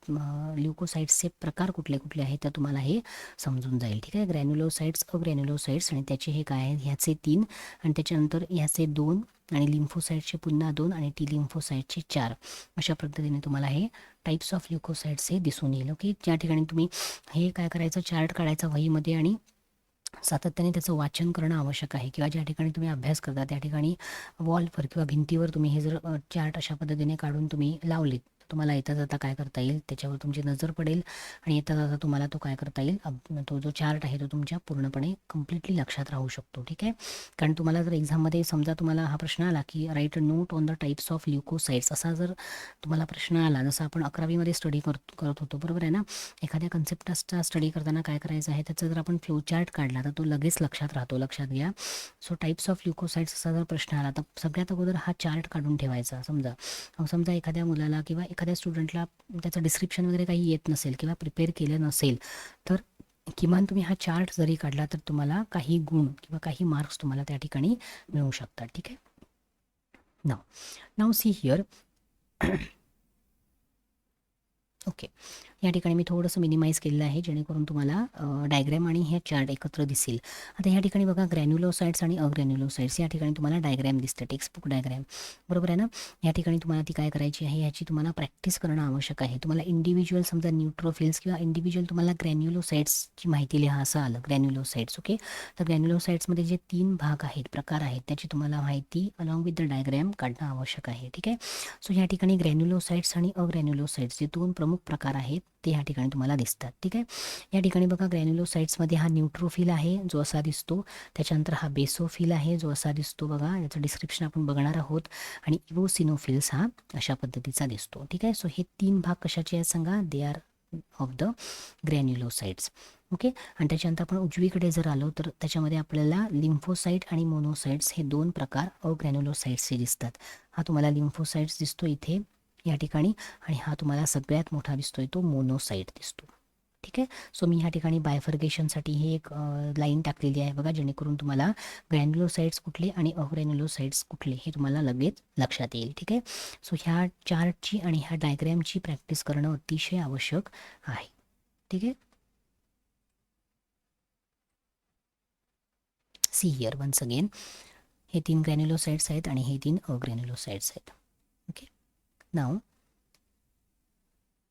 ल्युकोसाइट्सचे प्रकार कुठले कुठले आहेत तर तुम्हाला हे समजून जाईल. ठीक आहे. ग्रॅन्युलोसाइट्स, अग्रॅन्युलोसाइट्स आणि त्याचे हे काय आहे ह्याचे 3 आणि त्याच्यानंतर ह्याचे 2 आणि लिम्फोसाइट्सचे पुन्हा 2 आणि टी लिम्फोसाइट्सचे 4. अशा पद्धतीने तुम्हाला हे टाईप्स ऑफ ल्युकोसाइट्स हे दिसून येईल. ओके, ज्या ठिकाणी तुम्ही हे काय करायचं चार्ट काढायचा वहीमध्ये आणि सातत्याने त्याचं वाचन करणं आवश्यक आहे. किंवा ज्या ठिकाणी तुम्ही अभ्यास करता त्या ठिकाणी वॉलवर किंवा भिंतीवर तुम्ही हे जर चार्ट अशा पद्धतीने काढून तुम्ही लावलेत तर तुम्हाला येता जाता काय करता येईल त्याच्यावर तुमची नजर पडेल आणि येता जाता तुम्हाला तो काय करता येईल तो जो चार्ट आहे तो तुमच्या पूर्णपणे कम्प्लिटली लक्षात राहू शकतो. ठीक आहे. कारण तुम्हाला जर एक्झाममध्ये समजा तुम्हाला हा प्रश्न आला की right a note on the types of leucocytes असा जर तुम्हाला प्रश्न आला, जसं आपण 11वीमध्ये स्टडी करत होतो बरोबर आहे ना, एखाद्या कन्सेप्टचा स्टडी करताना काय करायचं आहे त्याचा जर आपण फ्लो चार्ट काढला तर तो लगेच लक्षात राहतो. लक्षात घ्या. सो टाईप्स ऑफ ल्युकोसाइट्स असा जर प्रश्न आला तर सगळ्यात अगोदर हा चार्ट काढून ठेवायचा. समजा एखाद्या मुलाला किंवा एखाद्या स्टुडंटला त्याचं डिस्क्रिप्शन वगैरे काही येत नसेल किंवा प्रिपेअर केलं नसेल तर किमान तुम्ही हा चार्ट जरी काढला तर तुम्हाला काही गुण किंवा काही मार्क्स तुम्हाला त्या ठिकाणी मिळू शकतात. ठीक आहे. नाव सी हिअर. ओके, या ठिकाणी मी थोडंसं मिनिमाइज केलेलं आहे जेणेकरून तुम्हाला डायग्रॅम आणि हे चार्ट एकत्र दिसेल. आता या ठिकाणी बघा ग्रॅन्युलोसाइट्स आणि अग्रॅन्युलोसाइट्स या ठिकाणी तुम्हाला डायग्रॅम दिसते, टेक्स्टबुक डायग्रॅम बरोबर आहे ना. या ठिकाणी तुम्हाला ती काय करायची आहे याची तुम्हाला प्रॅक्टिस करणं आवश्यक आहे. तुम्हाला इंडिव्हिज्युअल समजा न्यूट्रोफिल्स किंवा इंडिव्हिज्युअल तुम्हाला ग्रॅन्युलोसाइट्सची माहिती लिहा असं आलं ग्रॅन्युलोसाइट्स. ओके, तर ग्रॅन्युलोसाइट्समध्ये जे 3 भाग आहेत प्रकार आहेत त्याची तुम्हाला माहिती अलॉंग विथ द डायग्रॅम काढणं आवश्यक आहे. ठीक आहे. सो या ठिकाणी ग्रॅन्युलोसाइट्स आणि अग्रॅन्युलोसाइट्स जे 2 प्रमुख प्रकार आहेत ते ह्या ठिकाणी तुम्हाला दिसतात. ठीक आहे. या ठिकाणी बघा ग्रॅन्युलोसाइट्समध्ये हा न्यूट्रोफिल आहे जो असा दिसतो, त्याच्यानंतर हा बेसोफिल आहे जो असा दिसतो बघा, याचं डिस्क्रिप्शन आपण बघणार आहोत, आणि इवोसिनोफिल्स हा अशा पद्धतीचा दिसतो. ठीक आहे. सो हे 3 भाग कशाचे आहेत सांगा, they are of the granulocytes. Okay, आणि त्याच्यानंतर आपण उजवीकडे जर आलो तर त्याच्यामध्ये आपल्याला लिम्फोसाइट आणि मोनोसाइट्स हे 2 प्रकार अग्रॅन्युलोसाइट्सचे दिसतात. हा तुम्हाला लिम्फोसाइट्स दिसतो इथे या ठिकाणी आणि हा तुम्हाला सगळ्यात मोठा दिसतोय तो मोनोसाइट दिसतो. ठीक आहे. सो मी ह्या ठिकाणी बायफर्गेशनसाठी हे एक लाईन टाकलेली आहे बघा, जेणेकरून तुम्हाला ग्रॅन्युलोसाइट्स कुठले आणि अग्रॅन्युलोसाइट्स कुठले हे तुम्हाला लगेच लक्षात येईल. ठीक आहे. सो ह्या चार्टची आणि ह्या डायग्रॅमची प्रॅक्टिस करणं अतिशय आवश्यक आहे. ठीक आहे. सी हिअर वन्स अगेन, हे 3 ग्रॅन्युलोसाइट्स आहेत आणि हे 3 अग्रॅन्युलोसाइट्स आहेत. ओके, नाव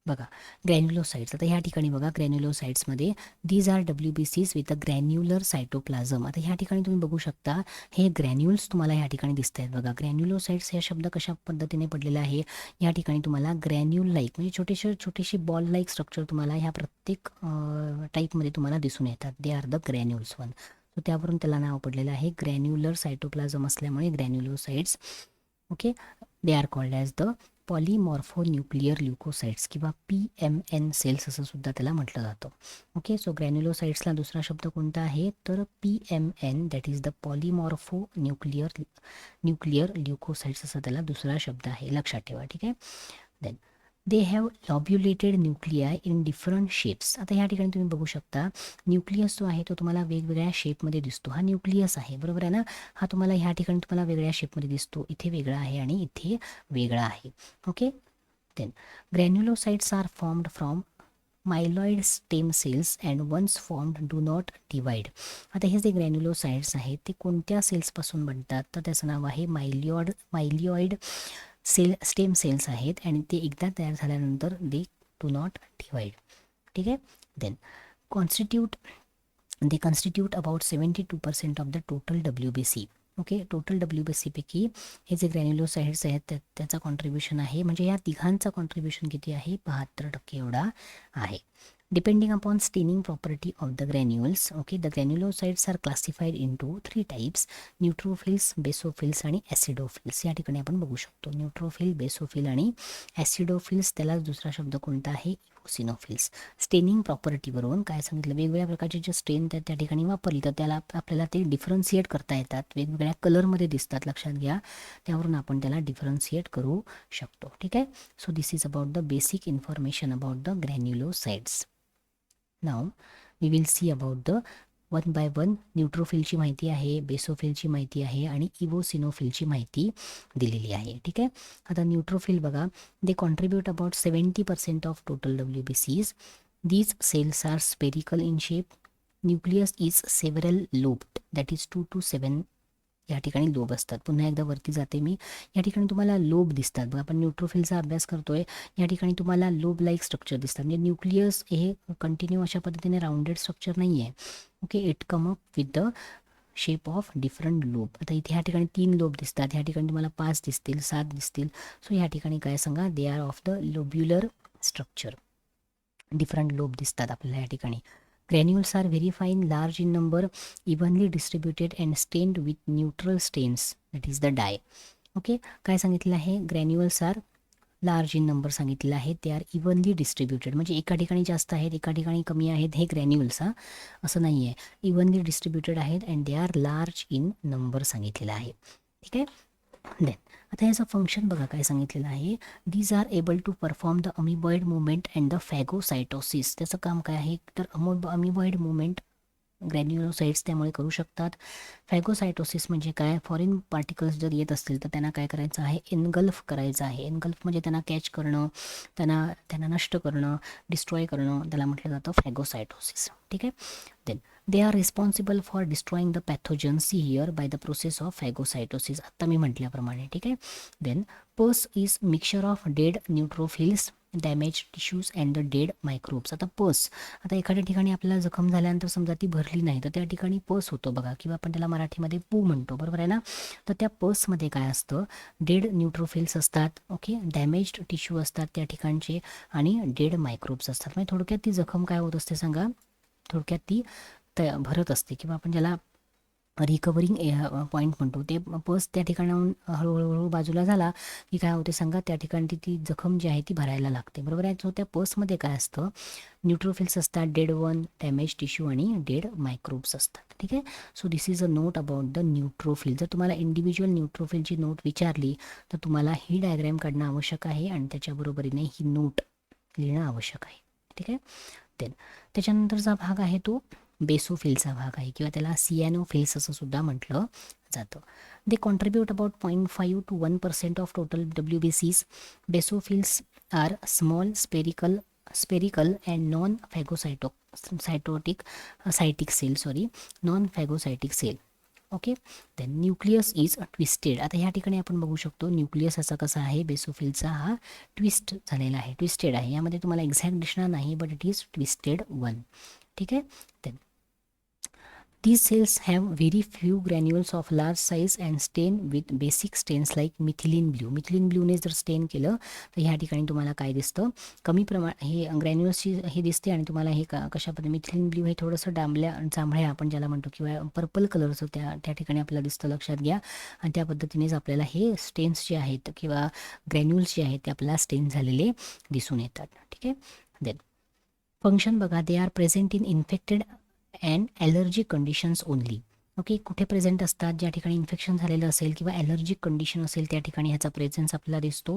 बघा ग्रॅन्युलोसाइट्स. आता ह्या ठिकाणी बघा ग्रॅन्युलोसाइट्समध्ये these are WBCs with a granular cytoplasm. आता ह्या ठिकाणी तुम्ही बघू शकता हे ग्रॅन्युल्स तुम्हाला ह्या ठिकाणी दिसत आहेत बघा. ग्रॅन्युलोसाइट्स हा शब्द कशा पद्धतीने पडलेला आहे, या ठिकाणी तुम्हाला ग्रॅन्युल लाईक म्हणजे छोटेसे बॉल लाईक स्ट्रक्चर तुम्हाला ह्या प्रत्येक टाईपमध्ये तुम्हाला दिसून येतात. They are the granules one. So त्यावरून त्याला नाव पडलेलं आहे ग्रॅन्युलर सायटोप्लाझम असल्यामुळे granulocytes. Okay, they are called as the polymorphonuclear leukocytes किंवा PMN सेल्स असं सुद्धा त्याला म्हटलं जातं. ओके, सो ग्रॅन्युलोसाइट्सला दुसरा शब्द कोणता आहे तर PMN, that is the nuclear leukocytes असा त्याला दुसरा शब्द आहे, लक्षात ठेवा. ठीक आहे. Then they have lobulated nuclei in different shapes. आता ह्या ठिकाणी तुम्ही बघू शकता न्यूक्लियस जो आहे तो तुम्हाला वेगवेगळ्या शेपमध्ये दिसतो. हा न्यूक्लियस आहे, बरोबर आहे ना. हा तुम्हाला ह्या ठिकाणी तुम्हाला वेगळ्या शेपमध्ये दिसतो, इथे वेगळा आहे आणि इथे वेगळा आहे. Okay, then granulocytes are formed from myeloid stem cells and once formed do not divide. आता हे जे ग्रॅन्युलोसाइट्स आहेत ते कोणत्या सेल्सपासून बनतात तर त्याचं नाव आहे मायलिऑइड स्टेम सेल्स आहेत आणि ते एकदा तयार झाल्यानंतर दे डू नॉट डिवाइड. ठीक आहे. Then they constitute about 72% of the total WBC. Okay, total WBC पैकी हे जे ग्रॅन्युलोसाइट्स आहेत त्याचा कॉन्ट्रीब्युशन आहे, म्हणजे या तिघांचा कॉन्ट्रीब्युशन किती आहे 72% एवढा आहे. Depending upon staining property of the granules, okay, the granulocytes are classified into 3 types: neutrophils, basophils आणि acidophils. या ठिकाणी आपण बघू शकतो न्यूट्रोफिल, बेसोफिल आणि ॲसिडोफिल्स. त्याला दुसरा शब्द कोणता आहे इओसिनोफिल्स. स्टेनिंग प्रॉपर्टीवरून काय सांगितलं, वेगवेगळ्या प्रकारचे जे स्टेन त्या ठिकाणी वापरली तर त्याला आपल्याला ते डिफरन्शिएट करता येतात, वेगवेगळ्या कलरमध्ये दिसतात, लक्षात घ्या. त्यावरून आपण त्याला डिफरन्शिएट करू शकतो. ठीक आहे. So this is about the basic information about the granulocytes. Now we will see about the one by one. न्यूट्रोफिलची माहिती आहे, बेसोफिलची माहिती आहे आणि इवोसिनोफिलची माहिती दिलेली आहे. ठीक आहे. आता न्यूट्रोफिल बघा, they contribute about 70% of total WBCs. These cells are spherical in shape. Nucleus is several lobed, that is 2 to 7 या ठिकाणी लोब असतात. पुन्हा एकदा वरती जाते मी, या ठिकाणी तुम्हाला लोब दिसतात बघा. आपण न्यूट्रोफिलचा अभ्यास करतोय, या ठिकाणी तुम्हाला लोब लाईक स्ट्रक्चर दिसतात. म्हणजे न्यूक्लियस हे कंटिन्यू अशा पद्धतीने राऊंडेड स्ट्रक्चर नाही आहे. Okay, it come up with the shape of different lobe. आता इथे ह्या ठिकाणी 3 लोब दिसतात, ह्या ठिकाणी तुम्हाला 5 दिसतील, 7 दिसतील. सो ह्या ठिकाणी काय सांगा, they are of the lobular structure. Different lobe दिसतात आपल्याला या ठिकाणी. Granules are very fine, large in number, evenly distributed and stained with neutral stains, that is the dye. Okay, काय सांगितलं आहे, granules are large in number सांगितलेलं आहे. ते आर इव्हनली डिस्ट्रीब्युटेड, म्हणजे एका ठिकाणी जास्त आहेत, एका ठिकाणी कमी आहेत. हे ग्रॅन्युअल्स असं नाही आहे, इव्हनली डिस्ट्रीब्युटेड आहेत and they R large in number सांगितलेलं आहे. ठीक आहे. देन आता याचं फंक्शन बघा काय सांगितलेलं आहे. These are able to perform the amoeboid movement and the phagocytosis. त्याचं काम काय आहे तर अमिबॉइड मुवमेंट ग्रॅन्युलोसाइट्स त्यामुळे करू शकतात. फॅगोसायटोसिस म्हणजे काय, फॉरेन पार्टिकल्स जर येत असतील तर त्यांना काय करायचं आहे, एनगल्फ करायचं आहे. एनगल्फ म्हणजे त्यांना कॅच करणं, त्यांना नष्ट करणं, डिस्ट्रॉय करणं, त्याला म्हटलं जातं फॅगोसायटोसिस. ठीक आहे. Then they are responsible for destroying the pathogens here by the process of phagocytosis, आत्ता मी म्हटल्याप्रमाणे. ठीक आहे. Then pus is mixture of dead neutrophils, damage tissues and the dead microbes. आता पस, आता एखाद्या ठिकाणी आपल्याला जखम झाल्यानंतर समजा ती भरली नाही तर त्या ठिकाणी पस होतो बघा, किंवा आपण त्याला मराठीमध्ये पू म्हणतो, बरोबर आहे ना. तर त्या पसमध्ये काय असतं, डेड न्यूट्रोफिल्स असतात. ओके, डॅमेज्ड टिश्यू असतात त्या ठिकाणचे आणि डेड मायक्रोब्स असतात. म्हणजे थोडक्यात ती जखम काय होत असते सांगा, थोडक्यात ती भरत असते, किंवा आपण ज्याला रिकवरिंग पॉईंट म्हणतो. ते पस त्या ठिकाणाहून हळूहळू बाजूला झाला की काय होते सांगा, त्या ठिकाणी ती जखम जी आहे ती भरायला लागते, बरोबर आहे. सो त्या पसमध्ये काय असतं, न्यूट्रोफिल्स असतात, डेड वन, डॅमेज टिश्यू आणि डेड मायक्रोब्स असतात. ठीक आहे. So this is a note about the neutrophil. जर तुम्हाला इंडिव्हिज्युअल न्यूट्रोफिलची नोट विचारली तर तुम्हाला ही डायग्रॅम काढणं आवश्यक आहे आणि त्याच्याबरोबरीने ही नोट लिहिणं आवश्यक आहे. ठीक आहे. देन त्याच्यानंतरचा भाग आहे तो बेसोफिलचा भाग आहे, किंवा त्याला सियानोफिल्स असं सुद्धा म्हटलं जातं. They contribute about 0.5 to 1% of total WBCs. Basophils are small spherical and non phagocytic cell. Okay. Then nucleus is twisted. आता ह्या ठिकाणी आपण बघू शकतो न्यूक्लियस असा कसा आहे, बेसोफिलचा हा ट्विस्ट झालेला आहे, ट्विस्टेड आहे. यामध्ये तुम्हाला एक्झॅक्ट दिसणार नाही, but it is twisted one. ठीक आहे. Then these cells have very few granules of large size and stain with basic stains like methylene blue. methylene blue ने जर स्टेन केलं तर ह्या ठिकाणी तुम्हाला काय दिसतं, कमी प्रमाण हे ग्रॅन्युल्सची हे दिसते आणि तुम्हाला हे कशा पद्धतीने मिथिलीन ब्ल्यू हे थोडंसं डांबल्या जांभळ्या आपण ज्याला म्हणतो किंवा पर्पल कलरचं त्या ठिकाणी आपल्याला दिसतं, लक्षात घ्या. आणि त्या पद्धतीनेच आपल्याला हे स्टेन्स जे आहेत किंवा ग्रॅन्युल्स जे आहेत ते आपल्याला स्टेन झालेले दिसून येतात. ठीक आहे. देन फंक्शन बघा, they are present in infected and allergic conditions only. Okay. कुठे प्रेझेंट असतात, ज्या ठिकाणी इन्फेक्शन झालेलं असेल किंवा ॲलर्जिक कंडिशन असेल त्या ठिकाणी ह्याचा प्रेझेन्स आपल्याला दिसतो.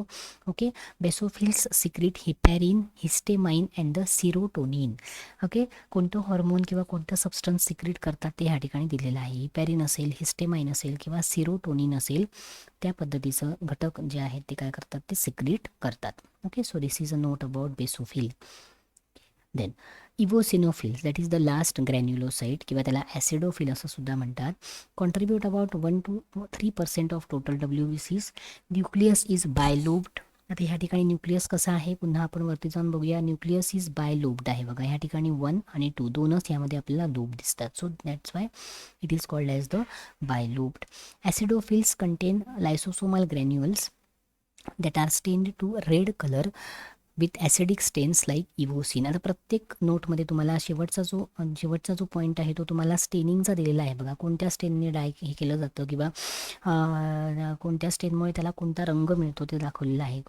Okay. Basophils secrete heparin, histamine and the serotonin. Okay. कोणतं हॉर्मोन किंवा कोणतं सबस्टन्स सिक्रेट करतात ते ह्या ठिकाणी दिलेलं आहे. हिपॅरिन असेल, हिस्टेमाइन असेल किंवा सिरोटोनिन असेल, त्या पद्धतीचं घटक जे आहेत ते काय करतात, ते सिक्रेट करतात. Okay. So this is a note about basophil. Then eosinophils, that is the last granulocyte किंवा त्याला ॲसिडोफिल असं सुद्धा म्हणतात. Contribute about 1 to 3% of total WBCs. Nucleus is bilobed. आता ह्या ठिकाणी न्यूक्लियस कसा आहे, पुन्हा आपण वरती जाऊन बघूया. न्यूक्लियस इज बायलोब्ड आहे बघा. ह्या ठिकाणी 1 आणि 2 दोनच यामध्ये आपल्याला लोब दिसतात. So that's why it is called as the bilobed. Acidophils contain lysosomal granules that are stained to red colour with acidic stains like eosin. आता प्रत्येक नोटमध्ये तुम्हाला शेवटचा जो पॉईंट आहे तो तुम्हाला स्टेनिंगचा दिलेला आहे बघा. कोणत्या स्टेनने हे केलं जातं किंवा कोणत्या स्टेनमुळे त्याला कोणता रंग मिळतो ते दाखवलेलं आहे.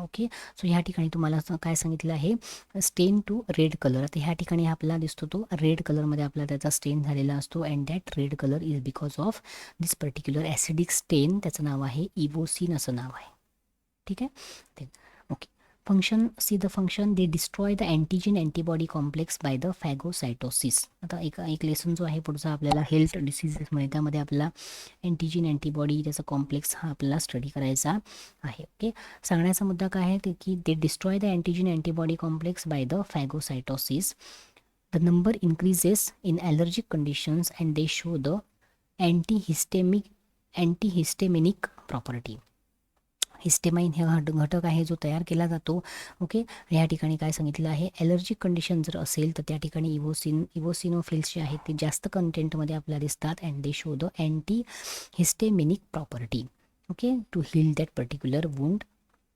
ओके. सो ह्या ठिकाणी तुम्हाला काय सांगितलं आहे, स्टेन टू रेड कलर. आता ह्या ठिकाणी आपल्याला दिसतो तो रेड कलरमध्ये आपला त्याचा स्टेन झालेला असतो. And that red colour is because of this particular acidic स्टेन. त्याचं नाव आहे इवोसिन असं नाव आहे. ठीक आहे. Okay. Function, see the function, they destroy the antigen antibody complex by the phagocytosis. आता एक लेसन जो आहे पुढचा आपल्याला हेल्थ डिसीजेसमध्ये, त्यामध्ये आपल्याला अँटीजन अँटीबॉडी त्याचा कॉम्प्लेक्स हा आपल्याला स्टडी करायचा आहे. ओके. सांगण्याचा मुद्दा काय आहे की they destroy the antigen antibody complex by the phagocytosis. The number increases in allergic conditions and they show the antihistaminic property. Histamine हा घटक आहे जो तयार केला जातो. ओके. ह्या ठिकाणी काय सांगितलं आहे, ॲलर्जिक कंडिशन जर असेल तर त्या ठिकाणी इवोसिनोफिल्स जे आहेत ते जास्त कंटेंटमध्ये आपल्याला दिसतात. And they show the antihistaminic property. Okay. To heal that particular wound.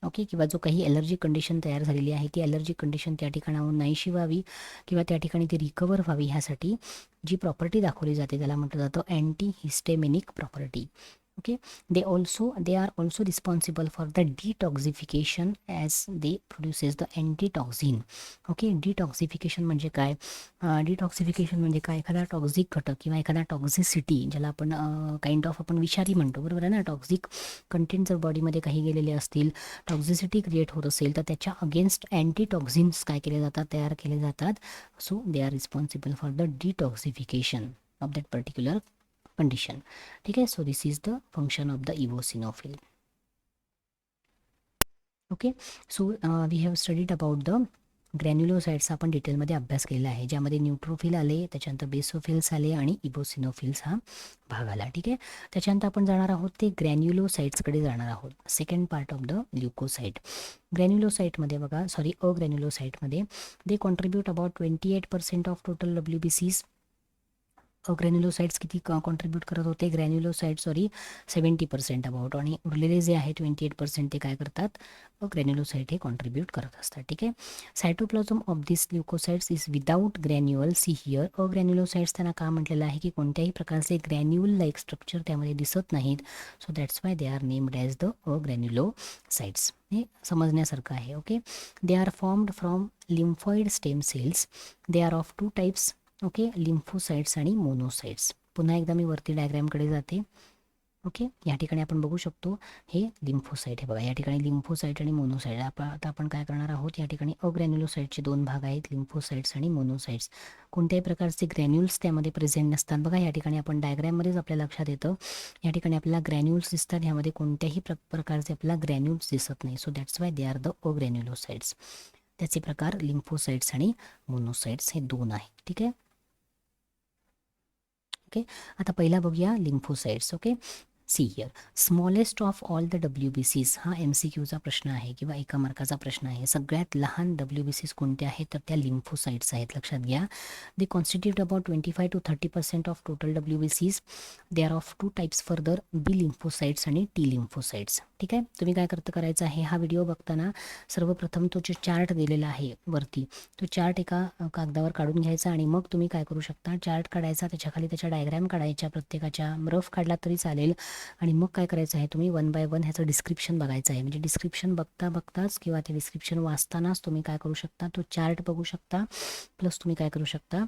Okay. किंवा जो काही ॲलर्जिक कंडिशन तयार झालेली आहे ती ॲलर्जिक कंडिशन त्या ठिकाणाहून नाहीशी व्हावी किंवा त्या ठिकाणी ती रिकवर व्हावी, ह्यासाठी जी प्रॉपर्टी दाखवली जाते त्याला म्हटलं जातं antihistaminic property. okay. They are also responsible for the detoxification as they produces the antitoxin. Okay. Detoxification म्हणजे काय, डिटॉक्सिफिकेशन म्हणजे काय, एखादा टॉक्झिक घटक किंवा एखादा टॉक्झिसिटी ज्याला आपण काइंड ऑफ आपण विषारी म्हणतो, बरोबर आहे ना. टॉक्झिक कंटेंट जर बॉडीमध्ये काही गेलेले असतील, टॉक्झिसिटी क्रिएट होत असेल तर त्याच्या अगेन्स्ट अँटीटॉक्झिन्स काय केले जातात, तयार केले जातात. So they are responsible for the detoxification of that particular condition. ठीक आहे. So this is the function of the eosinophil. Okay. So we have studied about the granulocytes. आपण डिटेलमध्ये अभ्यास केलेला आहे, ज्यामध्ये न्यूट्रोफिल आले, त्याच्यानंतर बेसोफिल्स आले आणि इबोसिनोफिल्स हा भाग आला. ठीक आहे. त्याच्यानंतर आपण जाणार आहोत ते ग्रॅन्युलोसाइट्सकडे जाणार आहोत, second part of the leukocyte. ग्रॅन्युलोसाइटमध्ये बघा, अग्रॅन्युलोसाइटमध्ये they contribute about 28% of total WBCs. Granulocytes किती कॉन्ट्रीब्यूट करत होते, ग्रॅन्युलोसाइट 70% अबाउट, आणि उरलेले जे आहे 28% ते काय करतात, ग्रॅन्युलोसाइट हे कॉन्ट्रीब्यूट करत असतात. ठीक आहे. Cytoplasm of this leukocytes is without granule. See here. Agranulocytes त्यांना का म्हटलेलं आहे की कोणत्याही प्रकारचे ग्रॅन्युअल लाईक स्ट्रक्चर त्यामध्ये दिसत नाहीत. So that's why they are named as the agranulocytes. हे समजण्यासारखं आहे. Okay. They are formed from lymphoid stem cells. They are of 2 types. Okay. Lymphocytes आणि मोनोसाइट्स. पुन्हा एकदा मी वरती डायग्रॅमकडे जाते. ओके. या ठिकाणी आपण बघू शकतो हे लिम्फोसाइट आहे बघा. या ठिकाणी लिम्फोसाइट आणि मोनोसाइट. आता आपण काय करणार आहोत, या ठिकाणी अग्रॅन्युलोसाइटचे 2 भाग आहेत, लिम्फोसाइट्स आणि मोनोसाइट्स. कोणत्याही प्रकारचे ग्रॅन्युल्स त्यामध्ये प्रेझेंट नसतात बघा. या ठिकाणी आपण डायग्रॅममध्येच आपल्या लक्षात येतं, या ठिकाणी आपल्याला ग्रॅन्युल्स दिसतात, ह्यामध्ये कोणत्याही प्रकारचे आपल्याला ग्रॅन्युल्स दिसत नाही. So that's why they are the agranulocytes. त्याचे प्रकार लिम्फोसाइट्स आणि मोनोसाइट्स हे 2 आहेत. ठीक आहे. ओके, आता पहिला बघूया lymphocytes. Okay, see here, smallest of all the WBCs. हा MCQचा प्रश्न आहे किंवा एका मार्काचा प्रश्न आहे. सगळ्यात लहान WBCs कोणते आहेत तर त्या लिम्फोसाइट्स आहेत. लक्षात घ्या, दे constitute about 25 to 30% of total WBCs. They are of 2 types further, B lymphocytes आणि T लिम्फोसाइट्स. ठीक आहे, तुम्ही काय करायचं आहे, हा व्हिडिओ बघताना सर्वप्रथम तो जो चार्ट दिलेला आहे वरती, तो चार्ट एका कागदावर काढून घ्यायचा आणि मग तुम्ही काय करू शकता, चार्ट काढायचा, त्याच्याखाली त्याच्या डायग्रॅम काढायच्या, प्रत्येकाच्या रफ काढला तरी चालेल. आणि मग काय करायचं आहे, तुम्ही 1 by 1 ह्याचं डिस्क्रिप्शन बघायचं आहे. म्हणजे डिस्क्रिप्शन बघताच किंवा ते डिस्क्रिप्शन वाचतानाच तुम्ही काय करू शकता, तो चार्ट बघू शकता, प्लस तुम्ही काय करू शकता,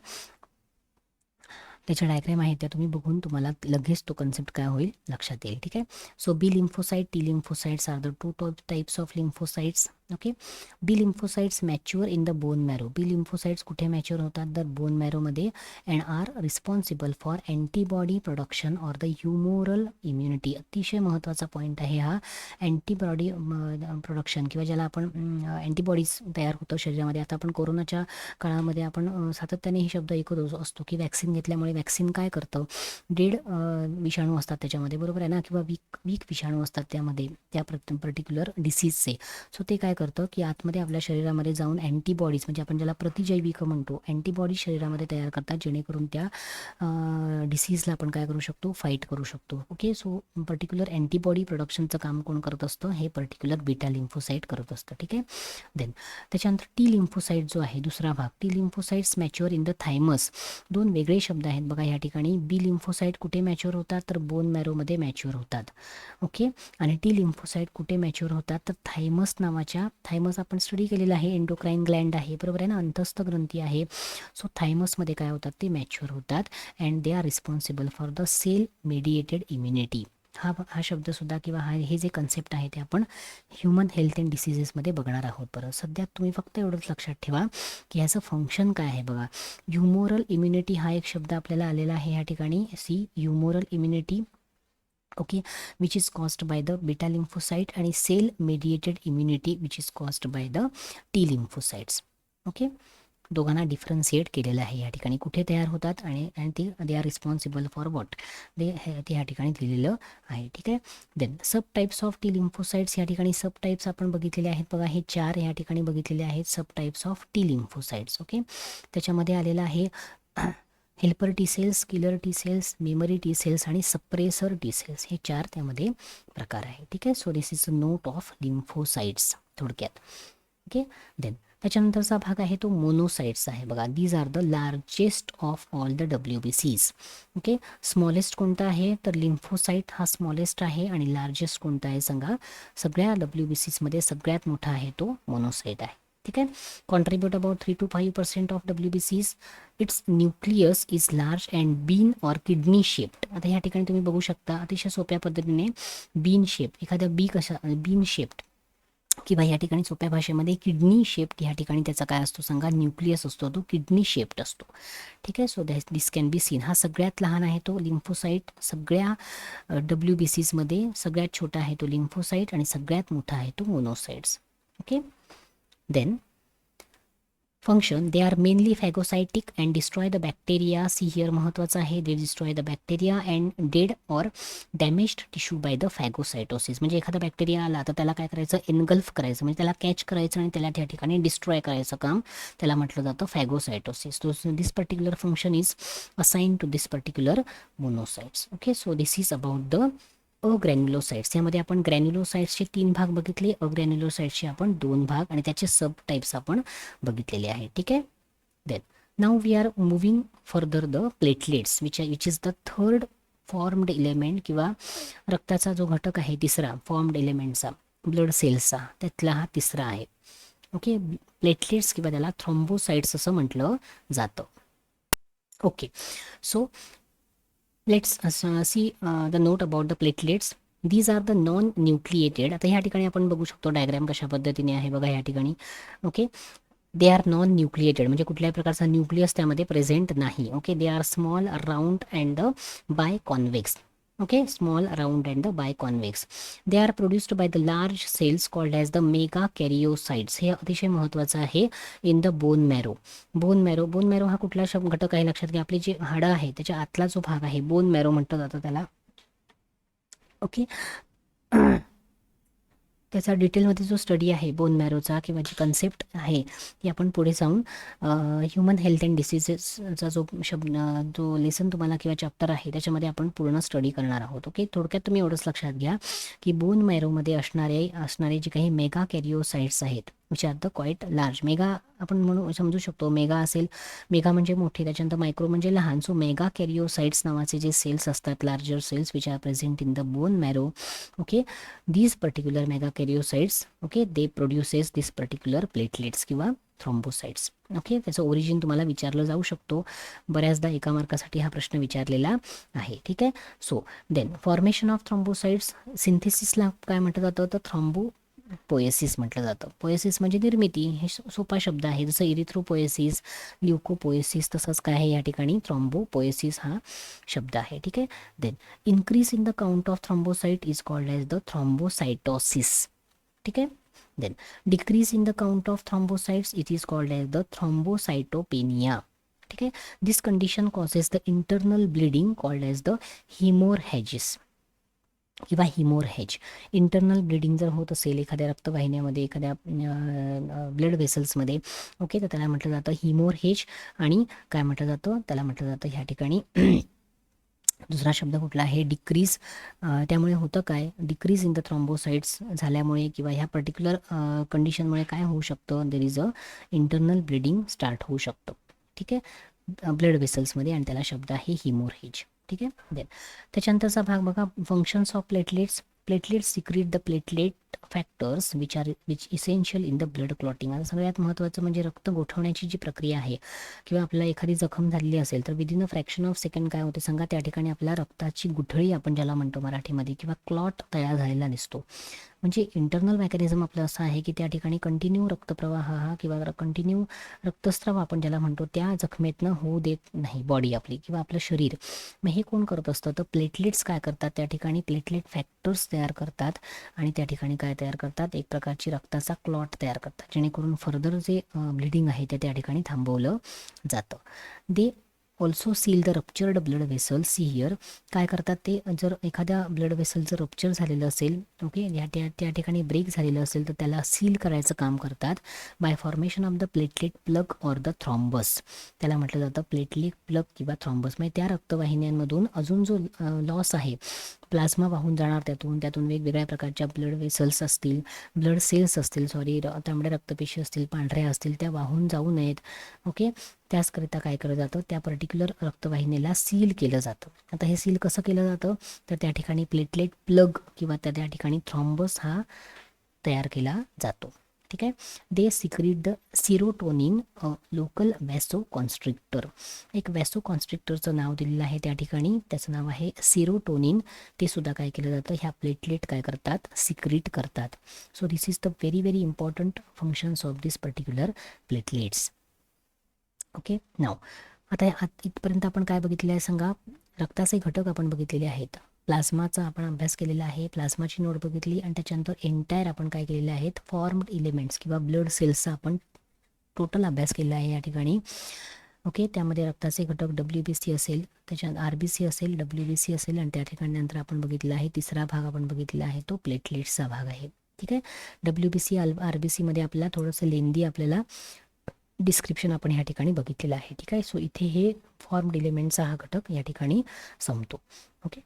त्याच्या डायग्राम आहेत त्या तुम्ही बघून तुम्हाला लगेच तो कन्सेप्ट काय होईल लक्षात येईल. ठीक आहे, so B lymphocyte, T lymphocytes are the 2 types of lymphocytes. Okay, B lymphocytes mature in the bone marrow. B lymphocytes कुठे मॅच्युअर होतात तर बोन मॅरोमध्ये, and are responsible for antibody production or the humoral immunity. अतिशय महत्त्वाचा point आहे हा, antibody production किंवा ज्याला आपण अँटीबॉडीज तयार होतं शरीरामध्ये. आता आपण कोरोनाच्या काळामध्ये आपण सातत्याने हे शब्द ऐकत असतो की वॅक्सिन घेतल्यामुळे वॅक्सिन काय करतं, डेड विषाणू असतात त्याच्यामध्ये, बरोबर आहे ना, किंवा वीक विषाणू असतात त्यामध्ये त्या पर्टिक्युलर डिसीजचे. सो ते काय करतं की आतमध्ये आपल्या शरीरामध्ये जाऊन अँटीबॉडीज, म्हणजे आपण ज्याला प्रतिजैविक म्हणतो, अँटीबॉडीज शरीरामध्ये तयार करतात, जेणेकरून त्या डिसीजला आपण काय करू शकतो, फाईट करू शकतो. ओके, सो पर्टिक्युलर अँटीबॉडी प्रोडक्शनचं काम कोण करत असतं, हे पर्टिक्युलर बीटा लिम्फोसाइट करत असतं. ठीक आहे, देन त्याच्यानंतर T लिम्फोसाइट जो आहे दुसरा भाग, T lymphocytes mature in the thymus. दोन वेगळे शब्द आहेत बघा या ठिकाणी. B लिम्फोसाइट कुठे मॅच्युअर होतात तर बोन मॅरोमध्ये मॅच्युअर होतात. ओके, आणि T लिम्फोसाइट कुठे मॅच्युअर होतात तर थायमस नावाच्या, थायमस आपण स्टडी केलेला आहे, एंडोक्राईन ग्लँड आहे, बरोबर आहे ना, अंतस्थ ग्रंथी आहे. सो थायमसमध्ये काय होतात, ते मॅच्युअर होतात, and they are responsible for the cell mediated immunity. हा शब्दसुद्धा किंवा हे जे कन्सेप्ट आहे ते आपण ह्युमन हेल्थ अँड डिसीजेसमध्ये बघणार आहोत. बरं, सध्या तुम्ही फक्त एवढंच लक्षात ठेवा की ह्याचं फंक्शन काय आहे. बघा, ह्युमोरल इम्युनिटी हा एक शब्द आपल्याला आलेला आहे या ठिकाणी. See, humoral immunity, okay, which is caused by the beta lymphocyte, आणि cell mediated immunity which is caused by the T lymphocytes. Okay, दोघांना डिफरन्शिएट केलेलं आहे या ठिकाणी, कुठे तयार होतात आणि ते they are responsible for what, ते ह्या ठिकाणी दिलेलं आहे. ठीक आहे, then subtypes of T lymphocytes, या ठिकाणी सब टाईप्स आपण बघितलेले आहेत बघा, हे 4 या ठिकाणी बघितलेले आहेत subtypes of T lymphocytes. Okay, त्याच्यामध्ये आलेलं आहे helper T cells, killer T cells, memory T cells आणि सप्रेसर टी सेल्स, हे 4 त्यामध्ये प्रकार आहे. ठीक आहे, so this is a note of lymphocytes थोडक्यात. ओके, देन त्याच्यानंतरचा भाग आहे तो मोनोसाइट्स आहे बघा. These are the largest of all the WBCs. Okay, smallest कोणता आहे तर लिम्फोसाइट हा स्मॉलेस्ट आहे, आणि लार्जेस्ट कोणता आहे सांगा, सगळ्या WBCsमध्ये सगळ्यात मोठा आहे तो मोनोसाइट आहे. ठीक आहे, contribute about 3 to 5% of WBCs. Its nucleus is large and bean or kidney shaped. आता ह्या ठिकाणी तुम्ही बघू शकता अतिशय सोप्या पद्धतीने बीन शेप, एखाद्या बीन शेप्ड किंवा या ठिकाणी सोप्या भाषेमध्ये किडनी शेप्ड या ठिकाणी त्याचा काय असतो सांगा, न्यूक्लियस असतो, तो किडनी शेप्ड असतो. ठीक आहे, so this can be seen. हा सगळ्यात लहान आहे तो लिम्फोसाइट, सगळ्या WBCsमध्ये सगळ्यात छोटा आहे तो लिम्फोसाइट, आणि सगळ्यात मोठा आहे तो monocytes. Okay, then function, they are mainly phagocytic and destroy the bacteria. See here महत्त्वाचं आहे, they destroy the bacteria and dead or damaged tissue by the phagocytosis. म्हणजे एखादा बॅक्टेरिया आला तर त्याला काय करायचं, एनगल्फ करायचं, म्हणजे त्याला कॅच करायचं आणि त्याला त्या ठिकाणी डिस्ट्रॉय करायचं काम, त्याला म्हटलं जातं phagocytosis. So this particular function is assign to this particular monocytes. Okay, so this is about the agranulocytes. यामध्ये आपण ग्रॅन्युलोसाइट्सचे 3 भाग बघितले, अग्रॅन्युलोसाइट्सचे आपण 2 भाग, आणि त्याचे सब टाईप्स आपण बघितलेले आहे. ठीक आहे, then now we are moving further the platelets which is the third formed element, किंवा रक्ताचा जो घटक आहे तिसरा फॉर्म्ड एलिमेंटचा, ब्लड सेल्सचा, त्यातला हा तिसरा आहे. ओके, प्लेटलेट्स किंवा त्याला थ्रोम्बोसाइट्स असं म्हटलं जातं. Okay, so let's see the note about the platelets. These are the non nucleated. आता ह्या ठिकाणी आपण बघू शकतो डायग्राम कशा पद्धतीने आहे बघा या ठिकाणी. Okay, they are non nucleated म्हणजे कुठल्याही प्रकारचा न्यूक्लियस त्यामध्ये प्रेझेंट नाही. Okay, they are small, round and biconvex. Okay, small, round and the biconvex. They are produced by the large cells called as the megakaryocytes. हे अतिशय महत्त्वाचं आहे in the bone marrow. Bone marrow हा कुठला घटक आहे लक्षात घ्या. आपली जी हाडं आहे त्याच्या आतला जो भाग आहे बोन मॅरो म्हटलं जातं त्याला. ओके त्याचा डिटेलमध्ये जो स्टडी आहे बोन मॅरोचा किंवा जी कन्सेप्ट आहे ती आपण पुढे जाऊन ह्युमन हेल्थ अँड डिसीजेसचा जो लेसन तुम्हाला किंवा चॅप्टर आहे त्याच्यामध्ये आपण पूर्ण स्टडी करणार आहोत. ओके, थोडक्यात तुम्ही एवढंच लक्षात घ्या की बोन मॅरोमध्ये असणारे जे काही मेगा कॅरिओसाइट्स आहेत which are the quite large. Mega आपण समजू शकतो, मेगा असेल, मेगा म्हणजे मोठे, त्याच्यानंतर मायक्रो म्हणजे लहान. सो मेगा कॅरिओसाइट्स नावाचे जे सेल्स असतात, larger cells which are present in the bone marrow. Okay, these particular megakaryocytes, okay, they produces this particular platelets किंवा थ्रोम्बोसाइट्स. ओके, त्याचं ओरिजिन तुम्हाला विचारलं जाऊ शकतो, बऱ्याचदा एका मार्कासाठी हा प्रश्न विचारलेला आहे. ठीक आहे. So then formation of thrombocytes, सिंथेसिसला काय म्हटलं जातं तर थ्रोम्बोपोएसिस म्हटलं जातं. पोएसिस म्हणजे निर्मिती, हे सोपा शब्द आहे. जसं इरिथ्रोपोएसिस, ल्युकोपोएसिस, तसंच काय आहे या ठिकाणी थ्रोम्बोपोएसिस हा शब्द आहे. ठीक आहे. Then increase in the count of thrombocyte is called as the thrombocytosis. ठीक आहे. Then decrease in the count of thrombocytes it is called as the thrombocytopenia. ठीक आहे. This condition causes the internal bleeding called as the haemorrhages किंवा haemorrhage. Internal bleeding जर होत असेल एखाद्या रक्तवाहिन्यामध्ये, एखाद्या ब्लड वेसल्समध्ये, ओके, तर त्याला म्हटलं जातं हिमोरहेज. आणि काय म्हटलं जातं त्याला म्हटलं जातं ह्या ठिकाणी दुसरा शब्द कुठला आहे डिक्रीज. त्यामुळे होतं काय, डिक्रीज इन द थ्रोम्बोसाइट्स झाल्यामुळे किंवा ह्या पर्टिक्युलर कंडिशनमुळे काय होऊ शकतं, देर is a internal bleeding start होऊ शकतं. ठीक आहे, ब्लड वेसल्समध्ये, आणि त्याला शब्द आहे हिमोरहेज. ठीक आहे. देन त्याच्यानंतरचा भाग बघा, functions of platelets. Platelets secrete the platelet factors which essential in the blood clotting. आता सगळ्यात महत्त्वाचं म्हणजे रक्त गोठवण्याची जी प्रक्रिया आहे किंवा आपल्याला एखादी जखम झालेली असेल तर within a fraction of second काय होते सांगा, त्या ठिकाणी आपल्या रक्ताची गुठळी आपण ज्याला म्हणतो मराठीमध्ये, किंवा क्लॉट तयार झालेला दिसतो. म्हणजे इंटरनल मेकॅनिझम आपलं असं आहे की त्या ठिकाणी कंटिन्यू रक्तप्रवाह हा किंवा कंटिन्यू रक्तस्राव आपण ज्याला म्हणतो त्या जखमेतनं होऊ देत नाही बॉडी आपली किंवा आपलं शरीर. मग हे कोण करत असतं तर प्लेटलेट्स काय करतात, त्या ठिकाणी प्लेटलेट फॅक्टर्स तयार करतात आणि त्या ठिकाणी काय तयार करतात, एक प्रकारची रक्ताचा क्लॉट तयार करतात, जेणेकरून फर्दर जे ब्लिडिंग आहे ते त्या ठिकाणी थांबवलं जातं. They also seal the ruptured blood vessel. See here काय करतात ते, जर एखाद्या ब्लड वेसल जर रप्चर झालेलं असेल, ओके, त्या ठिकाणी ब्रेक झालेलं असेल तर त्याला सील करायचं काम करतात bye formation of the platelet plug or the thrombus. त्याला म्हटलं जातं प्लेटलेट प्लग किंवा थ्रॉम्बस. म्हणजे त्या रक्तवाहिन्यांमधून अजून जो लॉस आहे, प्लाझ्मा वाहून जाणार त्यातून वेगवेगळ्या प्रकारच्या ब्लड वेसल्स असतील, ब्लड सेल्स असतील, तांबड्या रक्तपेशी असतील, पांढऱ्या असतील, त्या वाहून जाऊ नयेत. ओके, त्याचकरिता काय केलं जातं, त्या पर्टिक्युलर रक्तवाहिनीला सील केलं जातं. आता हे सील कसं केलं जातं तर त्या ठिकाणी प्लेटलेट प्लग किंवा त्या ठिकाणी थ्रॉम्बस हा तयार केला जातो. ठीक आहे. They secrete the serotonin, local vasoconstrictor. एक वॅसो कॉन्स्ट्रिक्टरचं नाव दिलेलं आहे त्या ठिकाणी, त्याचं नाव आहे सिरोटोनिन. ते सुद्धा काय केलं जातं, ह्या प्लेटलेट काय करतात, सिक्रीट करतात. So this is the very very important functions of this particular platelets. Okay, now आता इथपर्यंत आपण काय बघितले आहे सांगा, रक्ताचे घटक आपण बघितलेले आहेत, प्लाझ्माचा आपण अभ्यास केलेला आहे, प्लाझ्माची नोट बघितली, आणि त्याच्यानंतर एंटायर आपण काय केलेले आहेत, फॉर्म्ड इलेमेंट्स किंवा ब्लड सेल्सचा आपण टोटल अभ्यास केलेला आहे या ठिकाणी. ओके, त्यामध्ये रक्ताचे घटक WBC असेल, त्याच्यात RBC असेल, WBC असेल, आणि त्या ठिकाणी नंतर आपण बघितलं आहे तिसरा भाग आपण बघितलेला आहे तो प्लेटलेट्सचा भाग आहे. ठीक आहे. WBC RBC मध्ये आपल्याला थोडंसं लेंदी आपल्याला डिस्क्रिप्शन आपण या ठिकाणी बघितलेलं आहे. ठीक आहे. सो इथे हे फॉर्म्ड एलिमेंटचा हा घटक या ठिकाणी संपतो. ओके,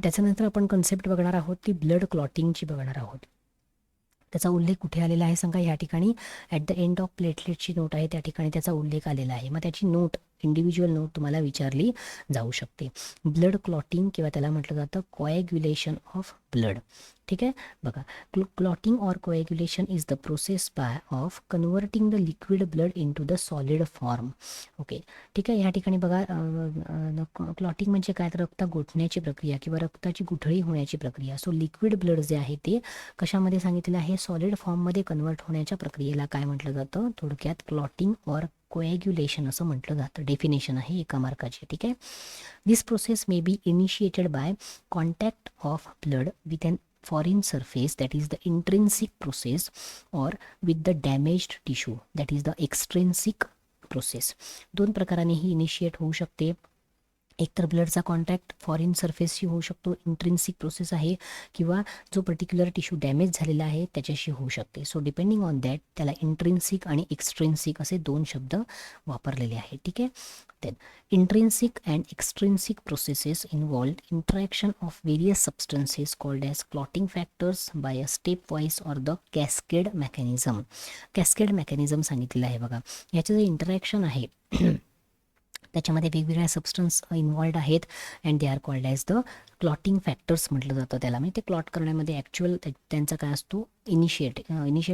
त्याच्यानंतर आपण कन्सेप्ट बघणार आहोत ती ब्लड क्लॉटिंगची बघणार आहोत. त्याचा उल्लेख कुठे आलेला आहे सांगा, या ठिकाणी ॲट द एंड ऑफ प्लेटलेटची नोट आहे त्या ठिकाणी त्याचा उल्लेख आलेला आहे. मग त्याची नोट, इंडिव्हिज्युअल नोट तुम्हाला विचारली जाऊ शकते. ब्लड क्लॉटिंग किंवा त्याला म्हटलं जातं कोॲग्युलेशन ऑफ ब्लड. ठीक आहे. बघा, clotting or coagulation is the process by of converting the liquid blood into the solid form. Okay, ठीक आहे. ह्या ठिकाणी बघा, क्लॉटिंग म्हणजे काय तर रक्त गोठण्याची प्रक्रिया किंवा रक्ताची गुठळी होण्याची प्रक्रिया. सो लिक्विड ब्लड जे आहे ते कशामध्ये सांगितलेलं आहे, सॉलिड फॉर्ममध्ये कन्वर्ट होण्याच्या प्रक्रियेला काय म्हटलं जातं, थोडक्यात क्लॉटिंग ऑर कोॲग्युलेशन असं म्हटलं जातं. डेफिनेशन आहे 1 मार्काची. ठीक आहे. This process may be initiated by contact of blood with an foreign surface, that is the intrinsic process, or with the damaged tissue, that is the extrinsic process. 2 प्रकाराने ही initiate होऊ शकते. एकतर ब्लडचा कॉन्टॅक्ट फॉरेन सरफेसशी होऊ शकतो, intrinsic process आहे, किंवा जो particular tissue damage झालेला आहे त्याच्याशी होऊ शकते. सो डिपेंडिंग ऑन दॅट त्याला इंट्रिन्सिक आणि एक्स्ट्रिन्सिक असे 2 शब्द वापरलेले आहेत. ठीक आहे. Then intrinsic and extrinsic processes involve interaction of various substances called as clotting factors by a step wise or the cascade mechanism. Cascade mechanism सांगितलेलं आहे बघा. याचं जे इंटरॅक्शन आहे त्याच्यामध्ये वेगवेगळ्या सबस्टन्स इन्वॉल्ड आहेत and they are called as the clotting factors म्हटलं जातं त्याला. म्हणजे ते क्लॉट करण्यामध्ये ॲक्च्युअल त्यांचा काय असतो, इनिशिएट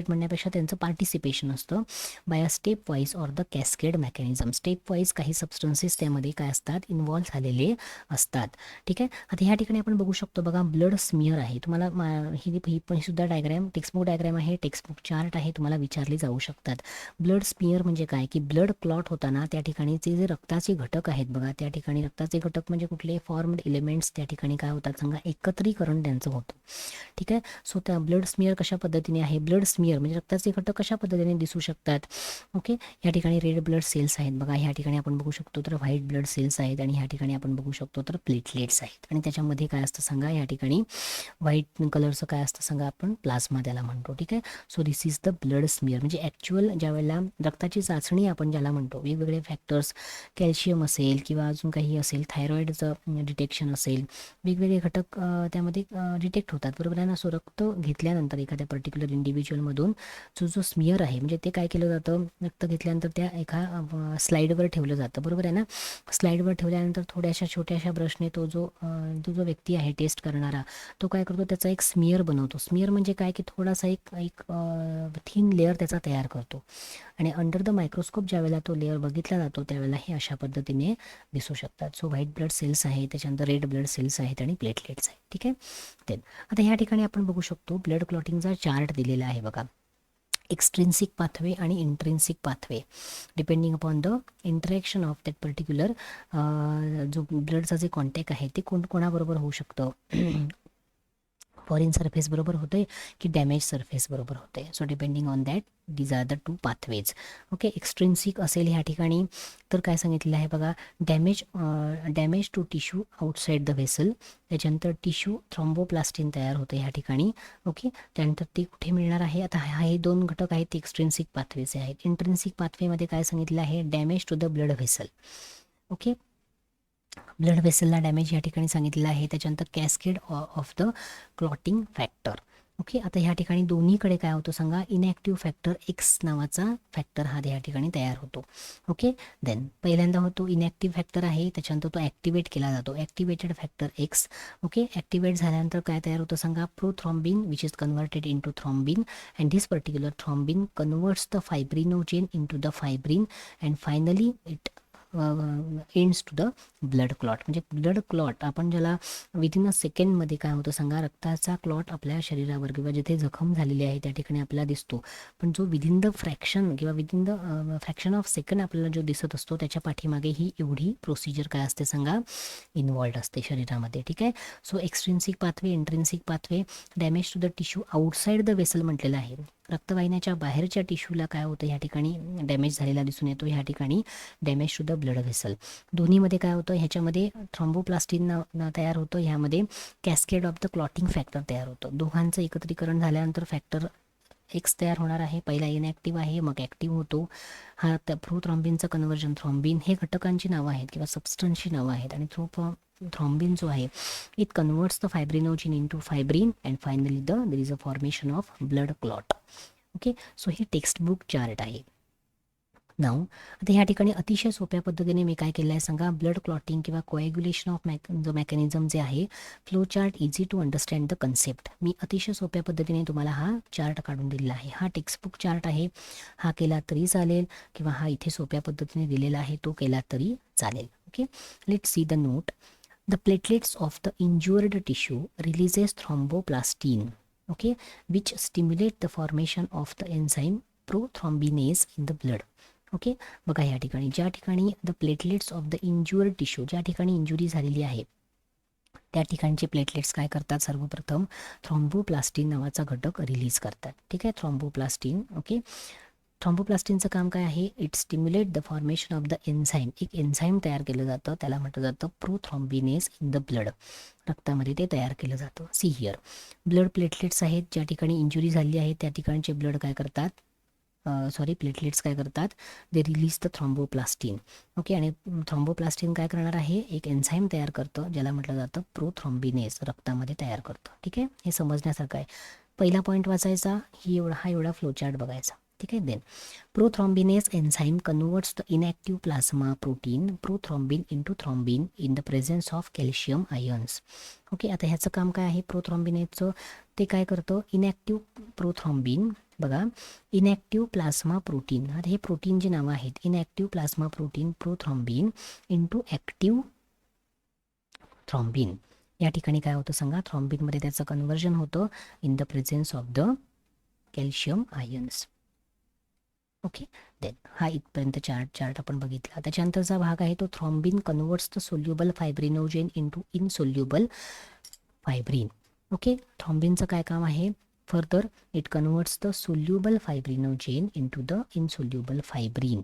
म्हणण्यापेक्षा त्यांचं पार्टिसिपेशन असतं by a step wise or the cascade mechanism. Step wise काही सबस्टन्सेस त्यामध्ये काय असतात, इन्व्हॉल्व झालेले असतात. ठीक आहे. आता ह्या ठिकाणी आपण बघू शकतो बघा, ब्लड स्मिअर आहे. तुम्हाला ही पण सुद्धा डायग्रॅम, टेक्स्टबुक डायग्रॅम आहे, टेक्स्टबुक चार्ट आहे, तुम्हाला विचारले जाऊ शकतात. ब्लड स्मिअर म्हणजे काय, की ब्लड क्लॉट होताना त्या ठिकाणीचे जे रक्ताचे घटक आहेत बघा, त्या ठिकाणी रक्ताचे घटक म्हणजे कुठले, फॉर्म्ड एलिमेंट्स त्या ठिकाणी काय होतात सांगा, एकत्रीकरण त्यांचं होतं. ठीक आहे. सो त्या ब्लड स्मिअर कशा पद्धतीने आहे, ब्लड स्मिअर म्हणजे रक्ताचे घटक कशा पद्धतीने दिसू शकतात. ओके. या ठिकाणी रेड ब्लड सेल्स आहेत बघा, ह्या ठिकाणी आपण बघू शकतो तर व्हाईट ब्लड सेल्स आहेत, आणि ह्या ठिकाणी आपण बघू शकतो तर प्लेटलेट्स आहेत. आणि त्याच्यामध्ये काय असतं सांगा, या ठिकाणी व्हाईट कलरचं काय असतं सांगा, आपण प्लाझ्मा त्याला म्हणतो. ठीक आहे. So this is the blood smear. म्हणजे ॲक्च्युअल ज्या वेळेला रक्ताची चाचणी आपण ज्याला म्हणतो, वेगवेगळे फॅक्टर्स, कॅल्शियम असेल किंवा अजून काही असेल, थायरॉईडचं डिटेक्शन असेल, वेगवेगळे घटक त्यामध्ये डिटेक्ट होतात, बरोबर आहे ना. सो रक्त घेतल्यानंतर एखाद्या पर्टिक्युलर इंडिव्हिज्युअलमधून जो स्मिअर आहे, म्हणजे ते काय केलं जातं, रक्त घेतल्यानंतर त्या एका स्लाईडवर ठेवलं जातं, बरोबर आहे ना. स्लाईडवर ठेवल्यानंतर थोड्याशा छोट्याशा ब्रशने तो जो व्यक्ती आहे टेस्ट करणारा, तो काय करतो, त्याचा एक स्मिअर बनवतो. स्मिअर म्हणजे काय, की थोडासा एक थिन लेअर त्याचा तयार करतो, आणि अंडर द मायक्रोस्कोप ज्यावेळेला तो लेअर बघितला जातो त्यावेळेला हे अशा पद्धतीने दिसू शकतात. सो व्हाईट ब्लड सेल्स आहे, त्याच्यानंतर रेड ब्लड सेल्स आहेत, आणि प्लेटलेट्स आहेत. ठीक आहे. ते आता ह्या ठिकाणी आपण बघू शकतो ब्लड क्लॉटिंगचा चार्ट दिलेला आहे बघा. एक्स्ट्रिन्सिक पाथवे आणि intrinsic pathway, depending upon the interaction of that particular जो ब्लडचा जे कॉन्टॅक्ट आहे ते कोणाबरोबर होऊ शकतं, फॉरेन सरफेस बरोबर होते की डॅमेज सरफेस बरोबर होते. So depending on that these are the 2 pathways. Okay. Extrinsic असेल ह्या ठिकाणी तर काय सांगितलेलं आहे बघा, damage to tissue outside the vessel. त्याच्यानंतर टिश्यू थ्रॉम्बोप्लास्टिन तयार होतं ह्या ठिकाणी. ओके. त्यानंतर ते कुठे मिळणार आहे, आता हे 2 घटक आहेत ते एक्स्ट्रिन्सिक पाथवेचे आहेत. इंट्रिन्सिक पाथवेमध्ये काय सांगितलं आहे, damage to the blood vessel. Okay. Blood व्हेसलला डॅमेज या ठिकाणी सांगितलेलं आहे. त्याच्यानंतर cascade of the clotting factor. Okay. आता ह्या ठिकाणी दोन्हीकडे काय होतं सांगा, इनॅक्टिव्ह फॅक्टर एक्स नावाचा फॅक्टर हा या ठिकाणी तयार होतो. ओके. देन पहिल्यांदा होतो इनॅक्टिव्ह फॅक्टर आहे, त्याच्यानंतर तो ॲक्टिवेट केला जातो, activated factor X. Okay. Activate झाल्यानंतर काय तयार होतं सांगा, prothrombin which is converted into thrombin, and this particular thrombin converts the fibrinogen into the fibrin, and finally it ends to the blood clot. म्हणजे ब्लड क्लॉट आपण ज्याला within अ सेकंडमध्ये काय होतं सांगा, रक्ताचा क्लॉट आपल्या शरीरावर किंवा जिथे जखम झालेली आहे त्या ठिकाणी आपल्याला दिसतो, पण जो विदिन द फ्रॅक्शन किंवा within the fraction of second आपल्याला जो दिसत असतो त्याच्या पाठीमागे ही एवढी प्रोसिजर काय असते सांगा, इन्वॉल्ड असते शरीरामध्ये. ठीक आहे. So extrinsic pathway, intrinsic pathway, damage to the tissue outside the vessel म्हटलेलं आहे. रक्तवाहिन्याच्या बाहेरच्या टिश्यूला काय होतं ह्या ठिकाणी डॅमेज झालेला दिसून येतो, ह्या ठिकाणी damage to the blood vessel. दोन्हीमध्ये काय होतं, ह्याच्यामध्ये थ्रॉम्बोप्लास्टिन तयार होतं, ह्यामध्ये cascade of the clotting factor तयार होतं. दोघांचं एकत्रीकरण झाल्यानंतर फॅक्टर एक्स तयार होणार आहे. पहिला इनॅक्टिव्ह आहे, मग ॲक्टिव्ह होतो. हा त्या प्रोथ्रॉम्बिनचं कन्वर्जन थ्रॉम्बिन, हे घटकांची नावं आहेत किंवा सबस्टन्सची नावं आहेत. आणि थ्रॉम्बिन जो आहे it converts the fibrinogen into fibrin, and finally there is a formation of blood clot. Okay. So हे टेक्स्टबुक चार्ट आहे. नाव आता ह्या ठिकाणी अतिशय सोप्या पद्धतीने मी काय केलं आहे सांगा, ब्लड क्लॉटिंग किंवा कोॲग्युलेशन ऑफ जो मेकॅनिझम जे आहे, flow chart easy to understand the concept, मी अतिशय सोप्या पद्धतीने तुम्हाला हा चार्ट काढून दिलेला आहे. हा टेक्स्टबुक चार्ट आहे, हा केला तरी चालेल किंवा हा इथे सोप्या पद्धतीने दिलेला आहे तो केला तरी चालेल. Okay. Let's see the note. The platelets of the injured tissue releases thromboplastin, which stimulate the formation of the enzyme prothrombinase in the blood. Okay, बघा या ठिकाणी ज्या ठिकाणी the platelets of the injured tissue, ज्या ठिकाणी injury झालेली आहे त्या ठिकाणचे प्लेटलेट्स काय करतात, सर्वप्रथम थ्रॉम्बोप्लास्टिन नावाचा घटक रिलीज करतात. ठीक आहे, थ्रॉम्बोप्लास्टिन. ओके, थ्रॉम्बोप्लास्टिनचं काम काय आहे, it stimulate the formation of the enzyme. एक एन्झाईम तयार केलं जातं, त्याला म्हटलं जातं प्रोथ्रॉम्बिनेस इन द ब्लड. रक्तामध्ये ते तयार केलं जातं. सी हिअर, ब्लड प्लेटलेट्स आहेत, ज्या ठिकाणी इंजुरी झाली आहे त्या ठिकाणचे ब्लड काय करतात, प्लेटलेट्स काय करतात, दे रिलीज द थ्रॉम्बोप्लास्टिन. ओके, आणि थ्रॉम्बोप्लास्टिन काय करणार आहे, एक एन्झाईम तयार करतं ज्याला म्हटलं जातं प्रोथ्रॉम्बिनेस, रक्तामध्ये तयार करतं. ठीक आहे, हे समजण्यासारखं आहे. पहिला पॉईंट वाचायचा, हा एवढा फ्लोचार्ट बघायचा. ठीक आहे, then prothrombinase enzyme converts the inactive plasma protein prothrombin into thrombin in the presence of calcium ions. Okay, आता ह्याचं काम काय आहे प्रोथ्रॉम्बिनेसचं, ते काय करतं, इनॅक्टिव्ह प्रोथ्रॉम्बिन, बघा इनॅक्टिव्ह प्लाझ्मा प्रोटीन, आता हे प्रोटीन जे नावं आहेत, inactive plasma protein prothrombin into active thrombin. या ठिकाणी काय होतं सांगा, थ्रॉम्बिनमध्ये त्याचं कन्व्हर्जन होतं in the presence of the calcium ions. Okay, then हा इथपर्यंत चार्ट आपण बघितला. त्याच्यानंतरचा भाग आहे तो thrombin converts the soluble fibrinogen into insoluble fibrin. Okay, थ्रॉम्बिनचं काय काम आहे, further it converts the soluble fibrinogen into the insoluble fibrin.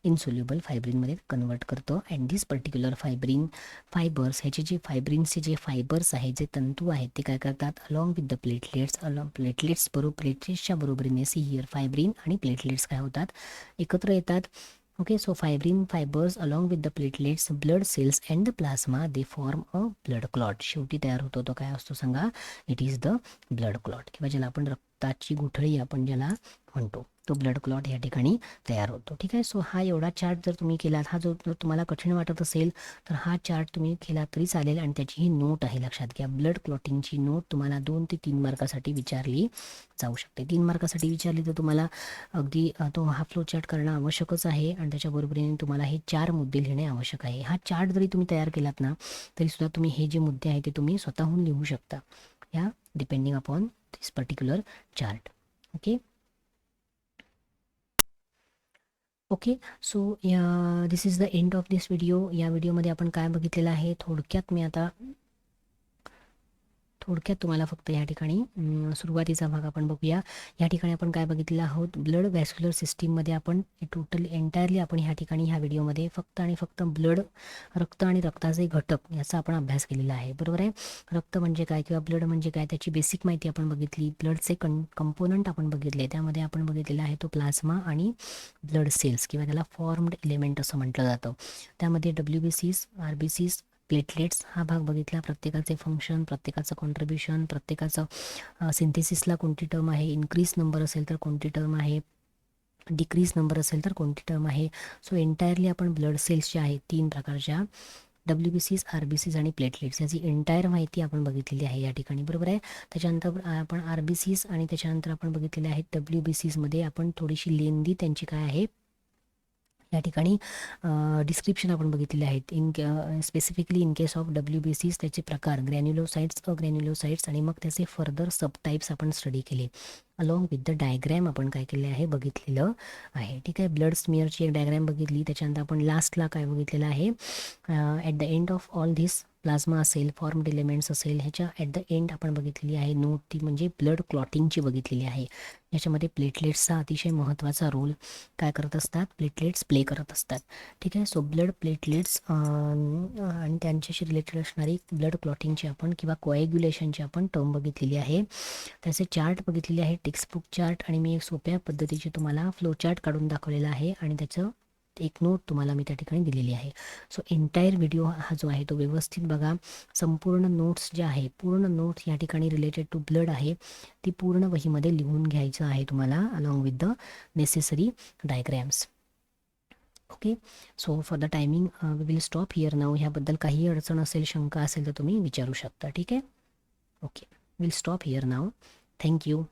Insoluble फायब्रिनमध्ये कन्वर्ट करतो. अँड दिस पर्टिक्युलर फायबर्स, ह्याचे जे फायब्रिनचे जे फायबर्स आहेत, जे तंतू आहेत, ते काय करतात, अलॉंग विथ द प्लेटलेट्स प्लेटलेट्सच्या बरोबरीने सी हिअर फायब्रिन आणि प्लेटलेट्स काय होतात, एकत्र येतात. Okay, so fibres along with the platelets, blood cells and the plasma, they form a blood clot. शेवटी तयार होतो तो काय असतो सांगा, it is the blood clot, किंवा ज्याला आपण रक्ताची गुठळी आपण ज्याला म्हणतो, तो ब्लड क्लॉट या ठिकाणी तयार होतो. ठीक आहे, सो हा एवढा चार्ट जर तुम्ही केलात, हा जर तुम्हाला कठीण वाटत असेल तर हा चार्ट तुम्ही केला तरी चालेल. आणि त्याची ही नोट आहे, लक्षात घ्या, ब्लड क्लॉटिंगची नोट तुम्हाला 2 ते 3 मार्कासाठी विचारली जाऊ शकते. 3 मार्कासाठी विचारली तर तुम्हाला अगदी तो हा फ्लो चार्ट करणं आवश्यकच आहे, आणि त्याच्याबरोबरीने तुम्हाला हे 4 मुद्दे लिहिणे आवश्यक आहे. हा चार्ट जरी तुम्ही तयार केलात ना तरी सुद्धा तुम्ही हे जे मुद्दे आहेत ते तुम्ही स्वतःहून लिहू शकता, या depending upon this particular chart. Okay, okay, so this is the end of this video. या व्हिडिओमध्ये आपण काय बघितलेलं आहे, थोडक्यात तुम्हाला फक्त या ठिकाणी सुरुवातीचा भाग आपण बघूया. या ठिकाणी आपण काय बघितलेलं आहोत, ब्लड व्हॅस्क्युलर सिस्टीममध्ये आपण एंटायरली आपण ह्या ठिकाणी ह्या व्हिडिओमध्ये फक्त आणि फक्त रक्त आणि रक्ताचे घटक याचा आपण अभ्यास केलेला आहे. बरोबर आहे, रक्त म्हणजे काय किंवा ब्लड म्हणजे काय त्याची बेसिक माहिती आपण बघितली, ब्लडचे कंपोनंट आपण बघितले, त्यामध्ये आपण बघितलेला आहे तो प्लाझ्मा आणि ब्लड सेल्स, किंवा त्याला फॉर्म्ड एलिमेंट असं म्हटलं जातं. त्यामध्ये WBCs, RBCs, प्लेटलेट्स हा भाग बघितला, प्रत्येकाचे फंक्शन, प्रत्येकाचं कॉन्ट्रीब्युशन, प्रत्येकाचं सिंथेसिसला कोणती टर्म आहे, इन्क्रीज नंबर असेल तर कोणती टर्म आहे, डिक्रीज नंबर असेल तर कोणती टर्म आहे. सो एंटायरली आपण ब्लड सेल्स ज्या आहेत 3 प्रकारच्या, WBCs, RBCs आणि प्लेटलेट्स, याची एंटायर माहिती आपण बघितलेली आहे या ठिकाणी. बरोबर आहे, त्याच्यानंतर आपण RBCs आणि त्याच्यानंतर आपण बघितलेले आहेत WBCsमध्ये आपण थोडीशी लेंदी त्यांची काय आहे या ठिकाणी डिस्क्रिप्शन आपण बघितलेले आहेत. Specifically in case of WBCs त्याचे प्रकार, ग्रॅन्युलोसाइट्स, अग्रॅन्युलोसाइट्स, आणि मग त्याचे फर्दर सबटाईप्स आपण स्टडी केले. अलॉंग विथ द डायग्रॅम आपण काय केले आहे, बघितलेलं आहे. ठीक आहे, ब्लड स्मिअरची एक डायग्रॅम बघितली. त्याच्यानंतर आपण लास्टला काय बघितलेलं आहे, at the end of all this plasma असेल, फॉर्म्ड एलिमेंट्स असेल, ह्याच्या ॲट द एंड आपण बघितलेली आहे नोट, ती म्हणजे ब्लड क्लॉटिंगची बघितलेली आहे. याच्यामध्ये प्लेटलेट्सचा अतिशय महत्त्वाचा रोल काय करत असतात, प्लेटलेट्स प्ले करत असतात. ठीक आहे, सो ब्लड प्लेटलेट्स आणि त्यांच्याशी रिलेटेड असणारी ब्लड क्लॉटिंगची आपण किंवा कोॲग्युलेशनची आपण टर्म बघितलेली आहे. त्याचे चार्ट बघितलेले आहे, टेक्स्टबुक चार्ट, आणि मी एक सोप्या पद्धतीचे तुम्हाला फ्लो चार्ट काढून दाखवलेला आहे, आणि त्याचं एक नोट तुम्हाला मी त्या ठिकाणी दिलेली आहे. सो एंटायर व्हिडिओ हा जो आहे तो व्यवस्थित बघा. संपूर्ण नोट्स ज्या आहे, पूर्ण नोट्स या ठिकाणी रिलेटेड टू ब्लड आहे, ती पूर्ण वहीमध्ये लिहून घ्यायचं आहे तुम्हाला, along with the necessary diagrams. Okay, so for the timing we will stop here now. ह्याबद्दल काही अडचण असेल, शंका असेल तर तुम्ही विचारू शकता. ठीक आहे, okay, will stop here now. Thank you.